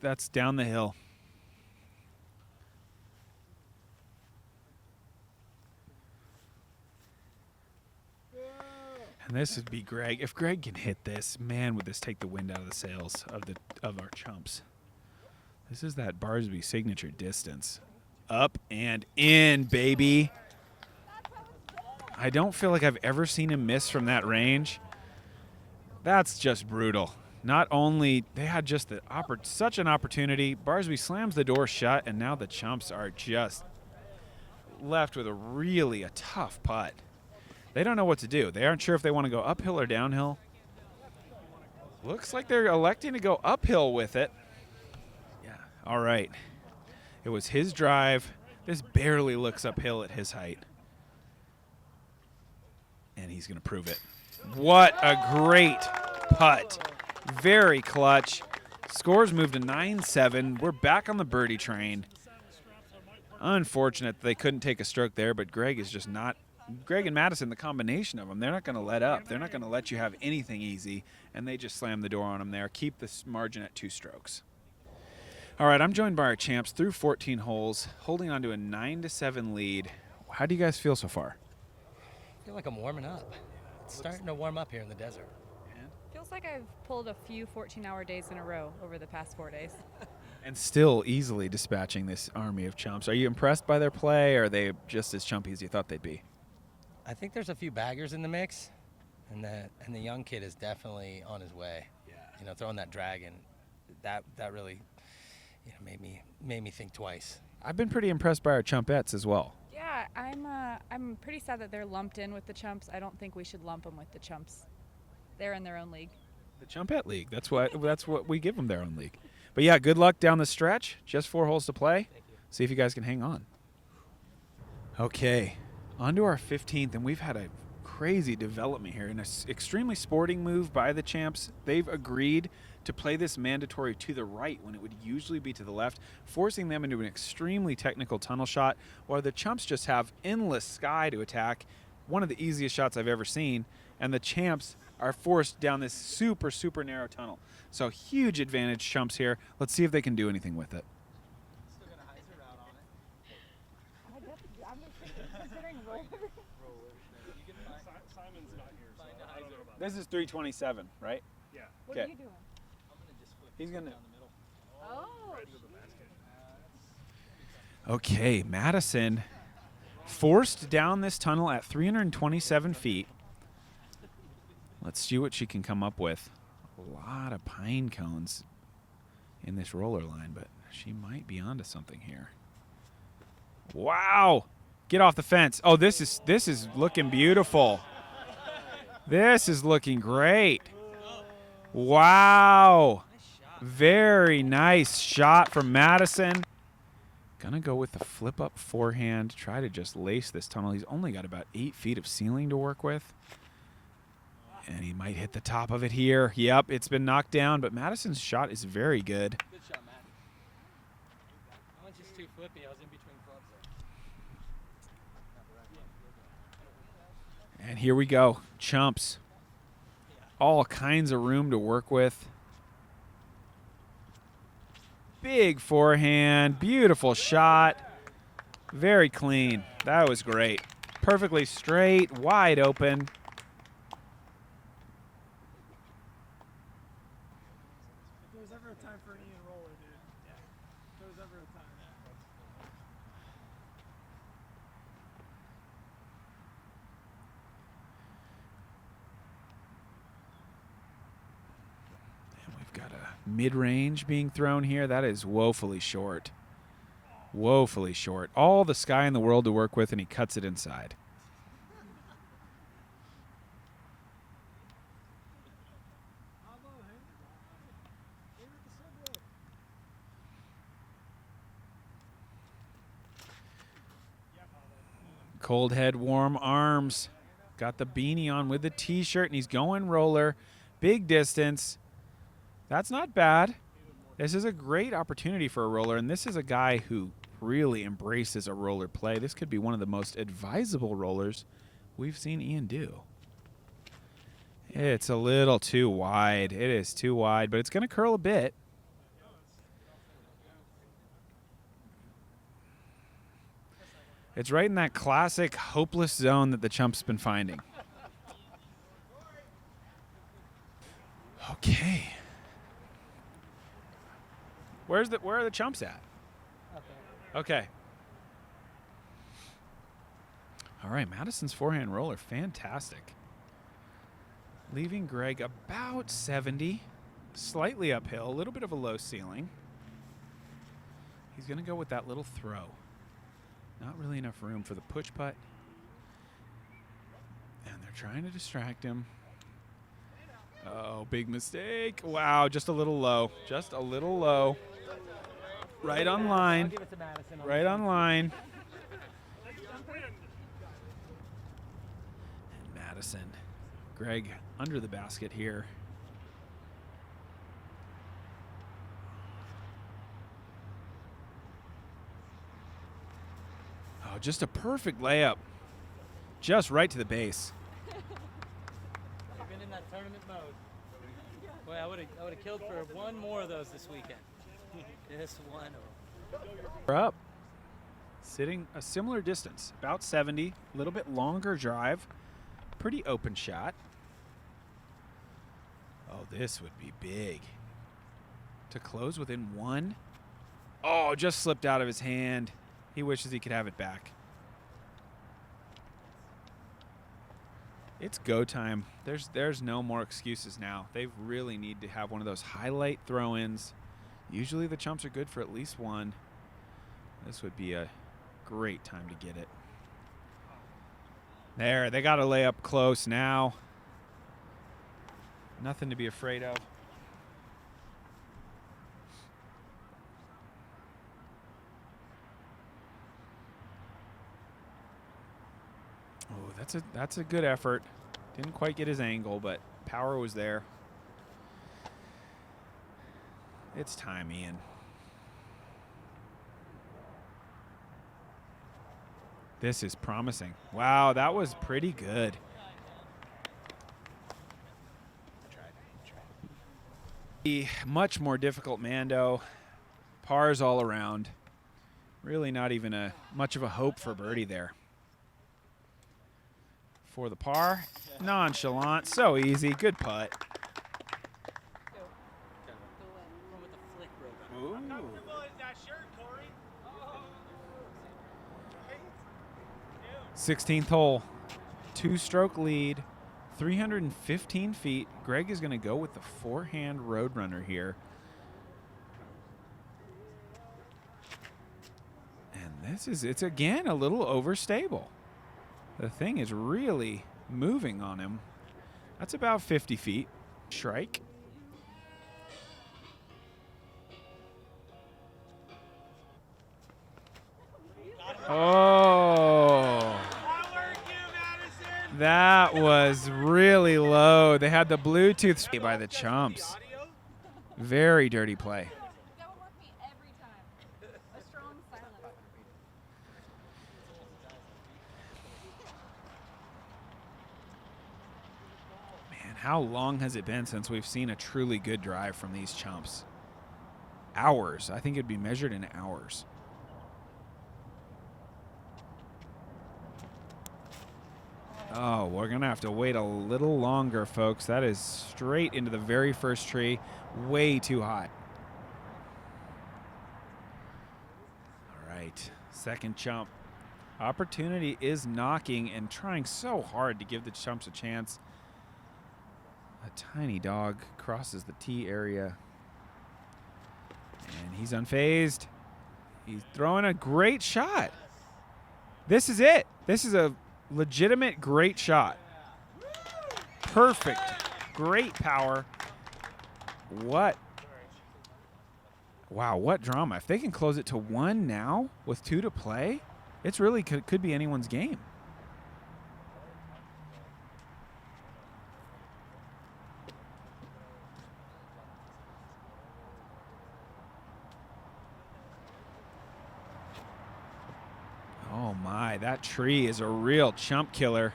That's down the hill. And this would be Greg. If Greg can hit this, man, would this take the wind out of the sails of our chumps. This is that Barsby signature distance. Up and in, baby. I don't feel like I've ever seen him miss from that range. That's just brutal. Not only they had just such an opportunity, Barsby slams the door shut, and now the chumps are just left with a tough putt. They don't know what to do. They aren't sure if they want to go uphill or downhill. Looks like they're electing to go uphill with it. Yeah. All right. It was his drive. This barely looks uphill at his height. And he's going to prove it. What a great putt. Very clutch. Scores moved to 9-7. We're back on the birdie train. Unfortunate they couldn't take a stroke there, but Greg is just not. Greg and Madison, the combination of them, they're not going to let up. They're not going to let you have anything easy, and they just slam the door on them there. Keep this margin at 2 strokes. All right, I'm joined by our champs through 14 holes, holding on to a 9-7 lead. How do you guys feel so far? I feel like I'm warming up. It's starting to warm up here in the desert. Feels like I've pulled a few 14-hour days in a row over the past 4 days. And still easily dispatching this army of chumps. Are you impressed by their play, or are they just as chumpy as you thought they'd be? I think there's a few baggers in the mix, and the young kid is definitely on his way. Yeah. You know, throwing that dragon, that really, made me think twice. I've been pretty impressed by our chumpettes as well. Yeah, I'm pretty sad that they're lumped in with the chumps. I don't think we should lump them with the chumps. They're in their own league. The Chumpette League. That's what we give them, their own league. But yeah, good luck down the stretch. Just 4 holes to play. See if you guys can hang on. Okay, on to our 15th, and we've had a crazy development here. In an extremely sporting move by the champs, they've agreed to play this mandatory to the right when it would usually be to the left, forcing them into an extremely technical tunnel shot, while the chumps just have endless sky to attack. One of the easiest shots I've ever seen, and the champs are forced down this super, super narrow tunnel. So huge advantage chumps here. Let's see if they can do anything with it. Still got a hyzer route on it. I'm considering roller. Simon's not here, so I don't know about This is 327, right? Yeah. What are Okay. you doing? I'm going to just flip He's gonna. down the middle. Oh. Right into the basket. Okay, Madison forced down this tunnel at 327 feet. Let's see what she can come up with. A lot of pine cones in this roller line, but she might be onto something here. Wow! Get off the fence. Oh, this is looking beautiful. This is looking great. Wow! Very nice shot from Madison. Gonna go with the flip up forehand. Try to just lace this tunnel. He's only got about 8 feet of ceiling to work with. And he might hit the top of it here. Yep, it's been knocked down, but Madison's shot is very good. Good shot, Matt. That one's just too flippy. I was in between clubs there. And here we go. Chumps. All kinds of room to work with. Big forehand. Beautiful shot. Very clean. That was great. Perfectly straight, wide open. If there's ever a time for an Ian roller, dude. Yeah. If there's ever a time. And we've got a mid-range being thrown here. That is woefully short. Woefully short. All the sky in the world to work with, and he cuts it inside. Cold head, warm arms. Got the beanie on with the t-shirt, and he's going roller. Big distance. That's not bad. This is a great opportunity for a roller, and this is a guy who really embraces a roller play. This could be one of the most advisable rollers we've seen Ian do. It's a little too wide. It is too wide, but it's going to curl a bit. It's right in that classic hopeless zone that the Chump's been finding. Okay. Where are the Chumps at? Okay. All right, Madison's forehand roller, fantastic. Leaving Greg about 70, slightly uphill, a little bit of a low ceiling. He's going to go with that little throw. Not really enough room for the push putt. And they're trying to distract him. Oh, big mistake. Wow, just a little low. Just a little low. Right on line. Right on line. And Madison. Greg under the basket here. Oh, just a perfect layup. Just right to the base. I've been in that tournament mode. Boy, I would have killed for one more of those this weekend. This one. We're up. Sitting a similar distance, about 70, a little bit longer drive. Pretty open shot. Oh, this would be big. To close within one. Oh, just slipped out of his hand. He wishes he could have it back. It's go time. There's no more excuses now. They really need to have one of those highlight throw-ins. Usually the Chumps are good for at least one. This would be a great time to get it. There, they got to lay up close now. Nothing to be afraid of. Oh, that's a good effort. Didn't quite get his angle, but power was there. It's time, Ian. This is promising. Wow, that was pretty good. Much more difficult Mando. Pars all around. Really not even much of a hope for birdie there. For the par. Nonchalant. So easy. Good putt. Ooh. 16th hole. 2-stroke lead. 315 feet. Greg is going to go with the forehand Roadrunner here. And it's again a little overstable. The thing is really moving on him. That's about 50 feet. Strike. Oh. That was really low. had the Bluetooth by the chumps. Very dirty play. That would work me every time. A strong silence. Man, how long has it been since we've seen a truly good drive from these chumps? Hours. I think it'd be measured in hours. Oh, we're going to have to wait a little longer, folks. That is straight into the very first tree. Way too hot. All right, second chump. Opportunity is knocking and trying so hard to give the chumps a chance. A tiny dog crosses the tee area. And he's unfazed. He's throwing a great shot. This is it. This is a legitimate great shot. Perfect. Great power. What? Wow, what drama. If they can close it to 1 now with 2 to play, it's really could be anyone's game. Oh my, that tree is a real chump killer.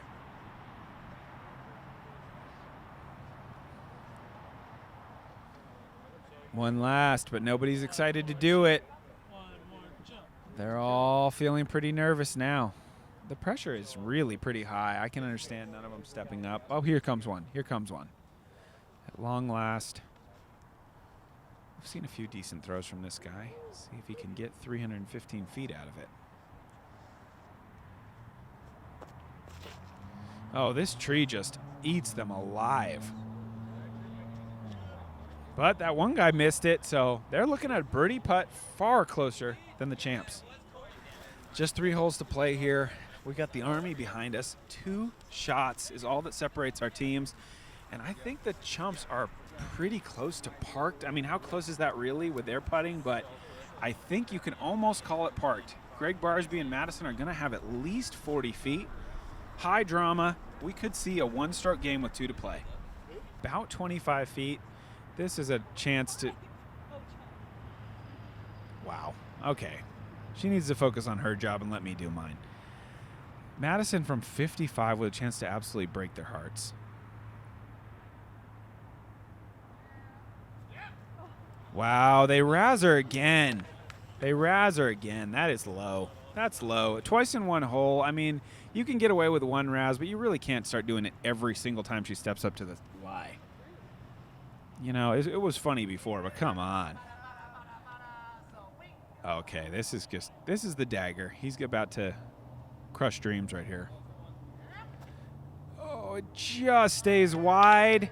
One last, but nobody's excited to do it. They're all feeling pretty nervous now. The pressure is really pretty high. I can understand none of them stepping up. Oh, here comes one. Here comes one. At long last. I've seen a few decent throws from this guy. See if he can get 315 feet out of it. Oh, this tree just eats them alive. But that one guy missed it, so they're looking at a birdie putt far closer than the champs. Just 3 holes to play here. We got the Army behind us. 2 shots is all that separates our teams. And I think the chumps are pretty close to parked. I mean, how close is that really with their putting? But I think you can almost call it parked. Greg Barsby and Madison are going to have at least 40 feet. High drama. We could see a 1-stroke game with 2 to play. About 25 feet. This is a chance to... Wow. Okay. She needs to focus on her job and let me do mine. Madison from 55 with a chance to absolutely break their hearts. Wow, they razz her again. They razz her again. That is low. That's low. Twice in 1 hole. I mean, you can get away with 1 razz, but you really can't start doing it every single time she steps up to the lie. You know, it was funny before, but come on. Okay, this is the dagger. He's about to crush dreams right here. Oh, it just stays wide.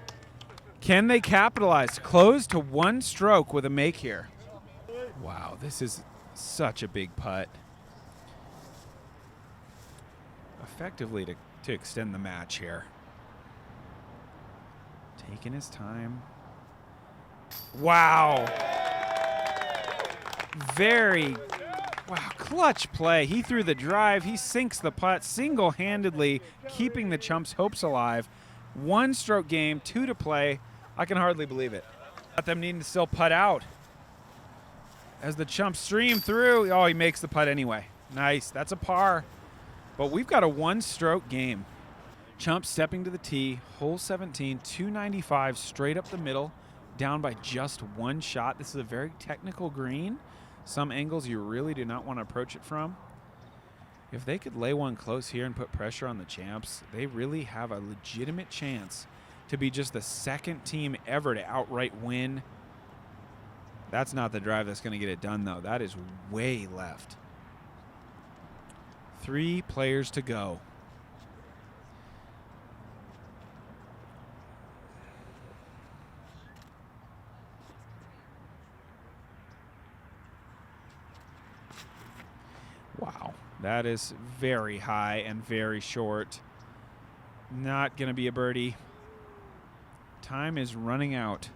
Can they capitalize? Close to 1 stroke with a make here. Wow, this is such a big putt. Effectively to extend the match here. Taking his time. Wow. Wow, clutch play. He threw the drive. He sinks the putt single-handedly, keeping the chumps' hopes alive. 1-stroke game, 2 to play. I can hardly believe it. Got them needing to still putt out. As the chumps stream through, oh, he makes the putt anyway. Nice, that's a par. But we've got a 1-stroke game. Chump stepping to the tee, hole 17, 295 straight up the middle, down by just 1 shot. This is a very technical green. Some angles you really do not want to approach it from. If they could lay one close here and put pressure on the champs, they really have a legitimate chance to be just the 2nd team ever to outright win. That's not the drive that's going to get it done, though. That is way left. 3 players to go. Wow, that is very high and very short. Not going to be a birdie. Time is running out.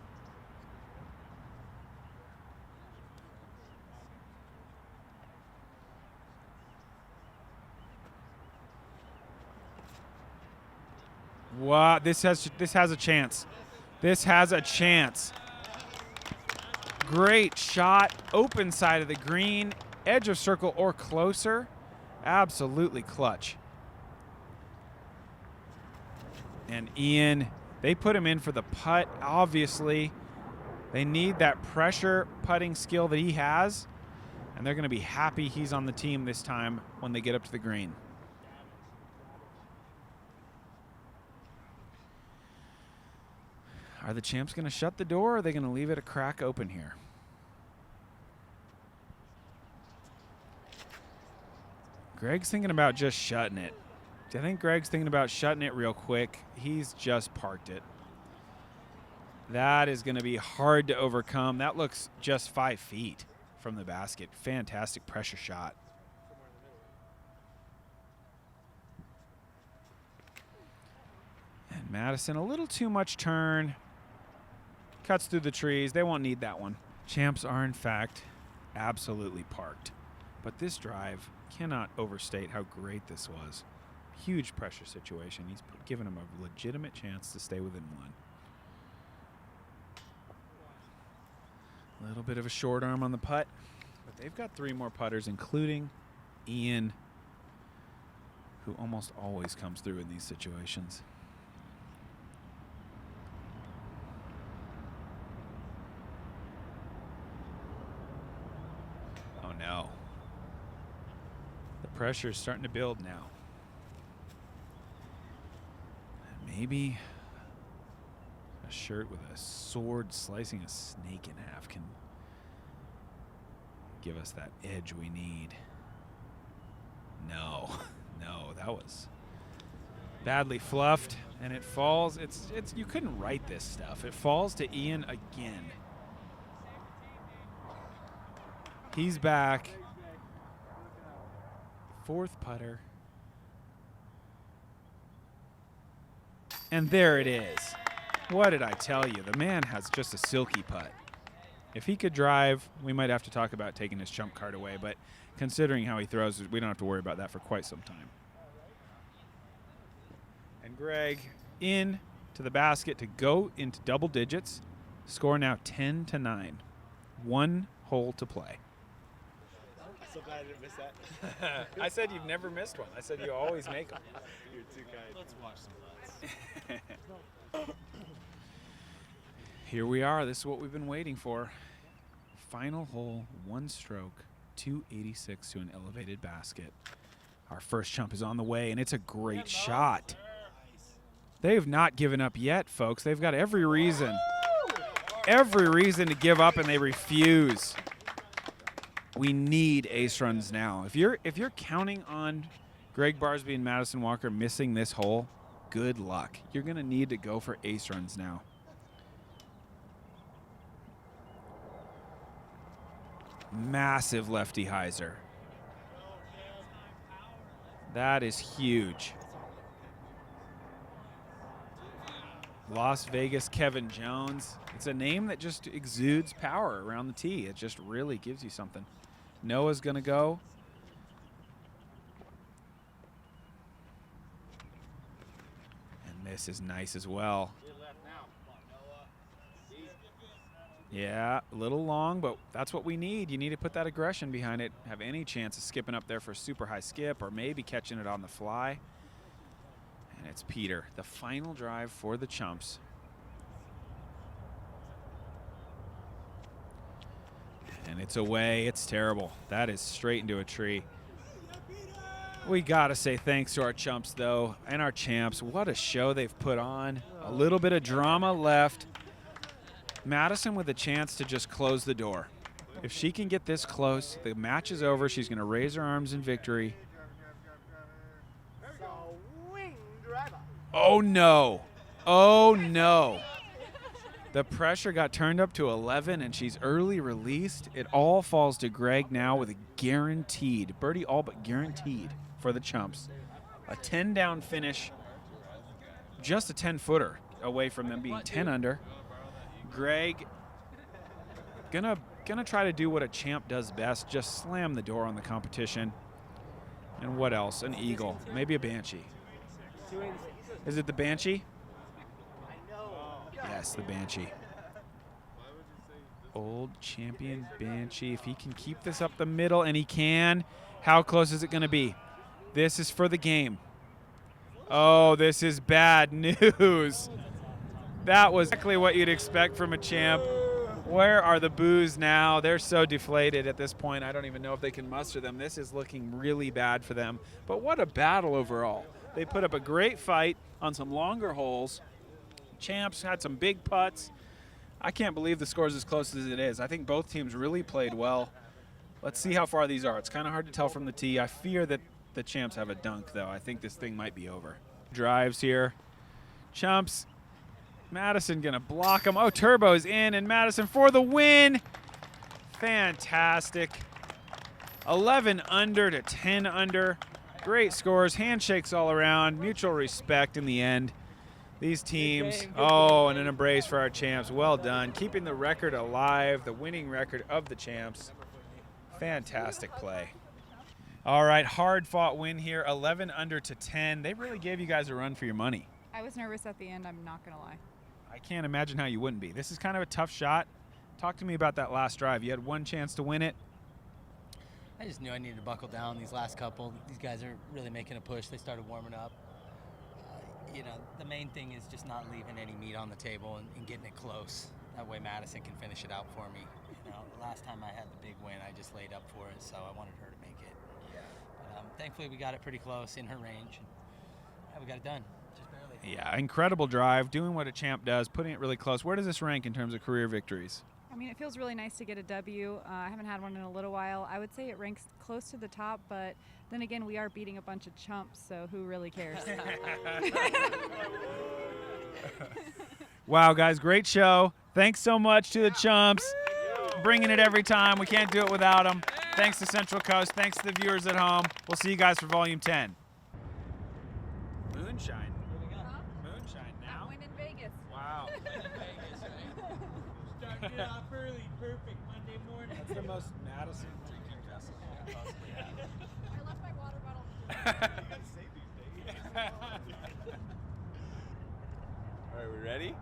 Wow, this has a chance. This has a chance. Great shot, open side of the green, edge of circle or closer. Absolutely clutch. And Ian, they put him in for the putt, obviously. They need that pressure putting skill that he has, and they're going to be happy he's on the team this time when they get up to the green. Are the champs going to shut the door, or are they going to leave it a crack open here? Greg's thinking about just shutting it. I think Greg's thinking about shutting it real quick. He's just parked it. That is going to be hard to overcome. That looks just 5 feet from the basket. Fantastic pressure shot. And Madison, a little too much turn. Cuts through the trees. They won't need that one. Champs are, in fact, absolutely parked. But this drive cannot overstate how great this was. Huge pressure situation. He's given him a legitimate chance to stay within one. A little bit of a short arm on the putt, but they've got 3 more putters, including Ian, who almost always comes through in these situations. Oh no. The pressure is starting to build now. Maybe a shirt with a sword slicing a snake in half can give us that edge we need. No, that was badly fluffed, and it falls. It's you couldn't write this stuff. It falls to Ian again. He's back. 4th putter. And there it is. What did I tell you? The man has just a silky putt. If he could drive, we might have to talk about taking his trump card away, but considering how he throws, we don't have to worry about that for quite some time. And Greg in to the basket to go into double digits. Score now 10-9. 1 hole to play. So glad I didn't miss that. I said you've never missed one. I said you always make them. You're too kind. Let's watch some butts. Here we are. This is what we've been waiting for. Final hole, 1 stroke, 286 to an elevated basket. Our first chump is on the way, and it's a great shot. They have not given up yet, folks. They've got every reason to give up, and they refuse. We need ace runs now. If you're counting on Greg Barsby and Madison Walker missing this hole, good luck. You're going to need to go for ace runs now. Massive lefty hyzer. That is huge. Las Vegas Kevin Jones. It's a name that just exudes power around the tee. It just really gives you something. Noah's going to go. And this is nice as well. Yeah, a little long, but that's what we need. You need to put that aggression behind it. Have any chance of skipping up there for a super high skip or maybe catching it on the fly. And it's Peter, the final drive for the Chumps. And it's away. It's terrible. That is straight into a tree. We got to say thanks to our Chumps, though, and our champs. What a show they've put on. A little bit of drama left. Madison with a chance to just close the door. If she can get this close, the match is over. She's going to raise her arms in victory. Oh, no. Oh, no. The pressure got turned up to 11, and she's early released. It all falls to Greg now with a guaranteed, birdie all but guaranteed for the Chumps. A 10-down finish, just a 10-footer away from them being 10 under. Greg gonna try to do what a champ does best, just slam the door on the competition. And what else? An eagle, maybe a banshee. Is it the banshee? Yes, the Banshee. Old champion Banshee. If he can keep this up the middle, and he can, how close is it going to be? This is for the game. Oh, this is bad news. That was exactly what you'd expect from a champ. Where are the boos now? They're so deflated at this point. I don't even know if they can muster them. This is looking really bad for them. But what a battle overall. They put up a great fight on some longer holes. Champs had some big putts. I can't believe the score's as close as it is. I think both teams really played well. Let's see how far these are. It's kind of hard to tell from the tee. I fear that the champs have a dunk, though. I think this thing might be over. Drives here. Chumps. Madison going to block him. Oh, Turbo's in, and Madison for the win. Fantastic. 11 under to 10 under. Great scores. Handshakes all around. Mutual respect in the end. These teams, and an embrace for our champs. Well done. Keeping the record alive, the winning record of the champs. Fantastic play. All right, hard-fought win here, 11 under to 10. They really gave you guys a run for your money. I was nervous at the end, I'm not going to lie. I can't imagine how you wouldn't be. This is kind of a tough shot. Talk to me about that last drive. You had one chance to win it. I just knew I needed to buckle down these last couple. These guys are really making a push. They started warming up. The main thing is just not leaving any meat on the table and getting it close. That way Madison can finish it out for me. Last time I had the big win, I just laid up for it, so I wanted her to make it. But, thankfully, we got it pretty close in her range. And we got it done, just barely. Yeah, incredible drive, doing what a champ does, putting it really close. Where does this rank in terms of career victories? I mean, it feels really nice to get a W. I haven't had one in a little while. I would say it ranks close to the top, but then again, we are beating a bunch of chumps, so who really cares? Wow, guys, great show. Thanks so much to the chumps. Bringing it every time. We can't do it without them. Thanks to Central Coast. Thanks to the viewers at home. We'll see you guys for Volume 10. Moonshine. Moonshine now? I'm winning Vegas. Wow. Starting it off early, perfect Monday morning. That's the most Madison drinking vessel I possibly have. I left my water bottle. You gotta save these days. All right, we ready?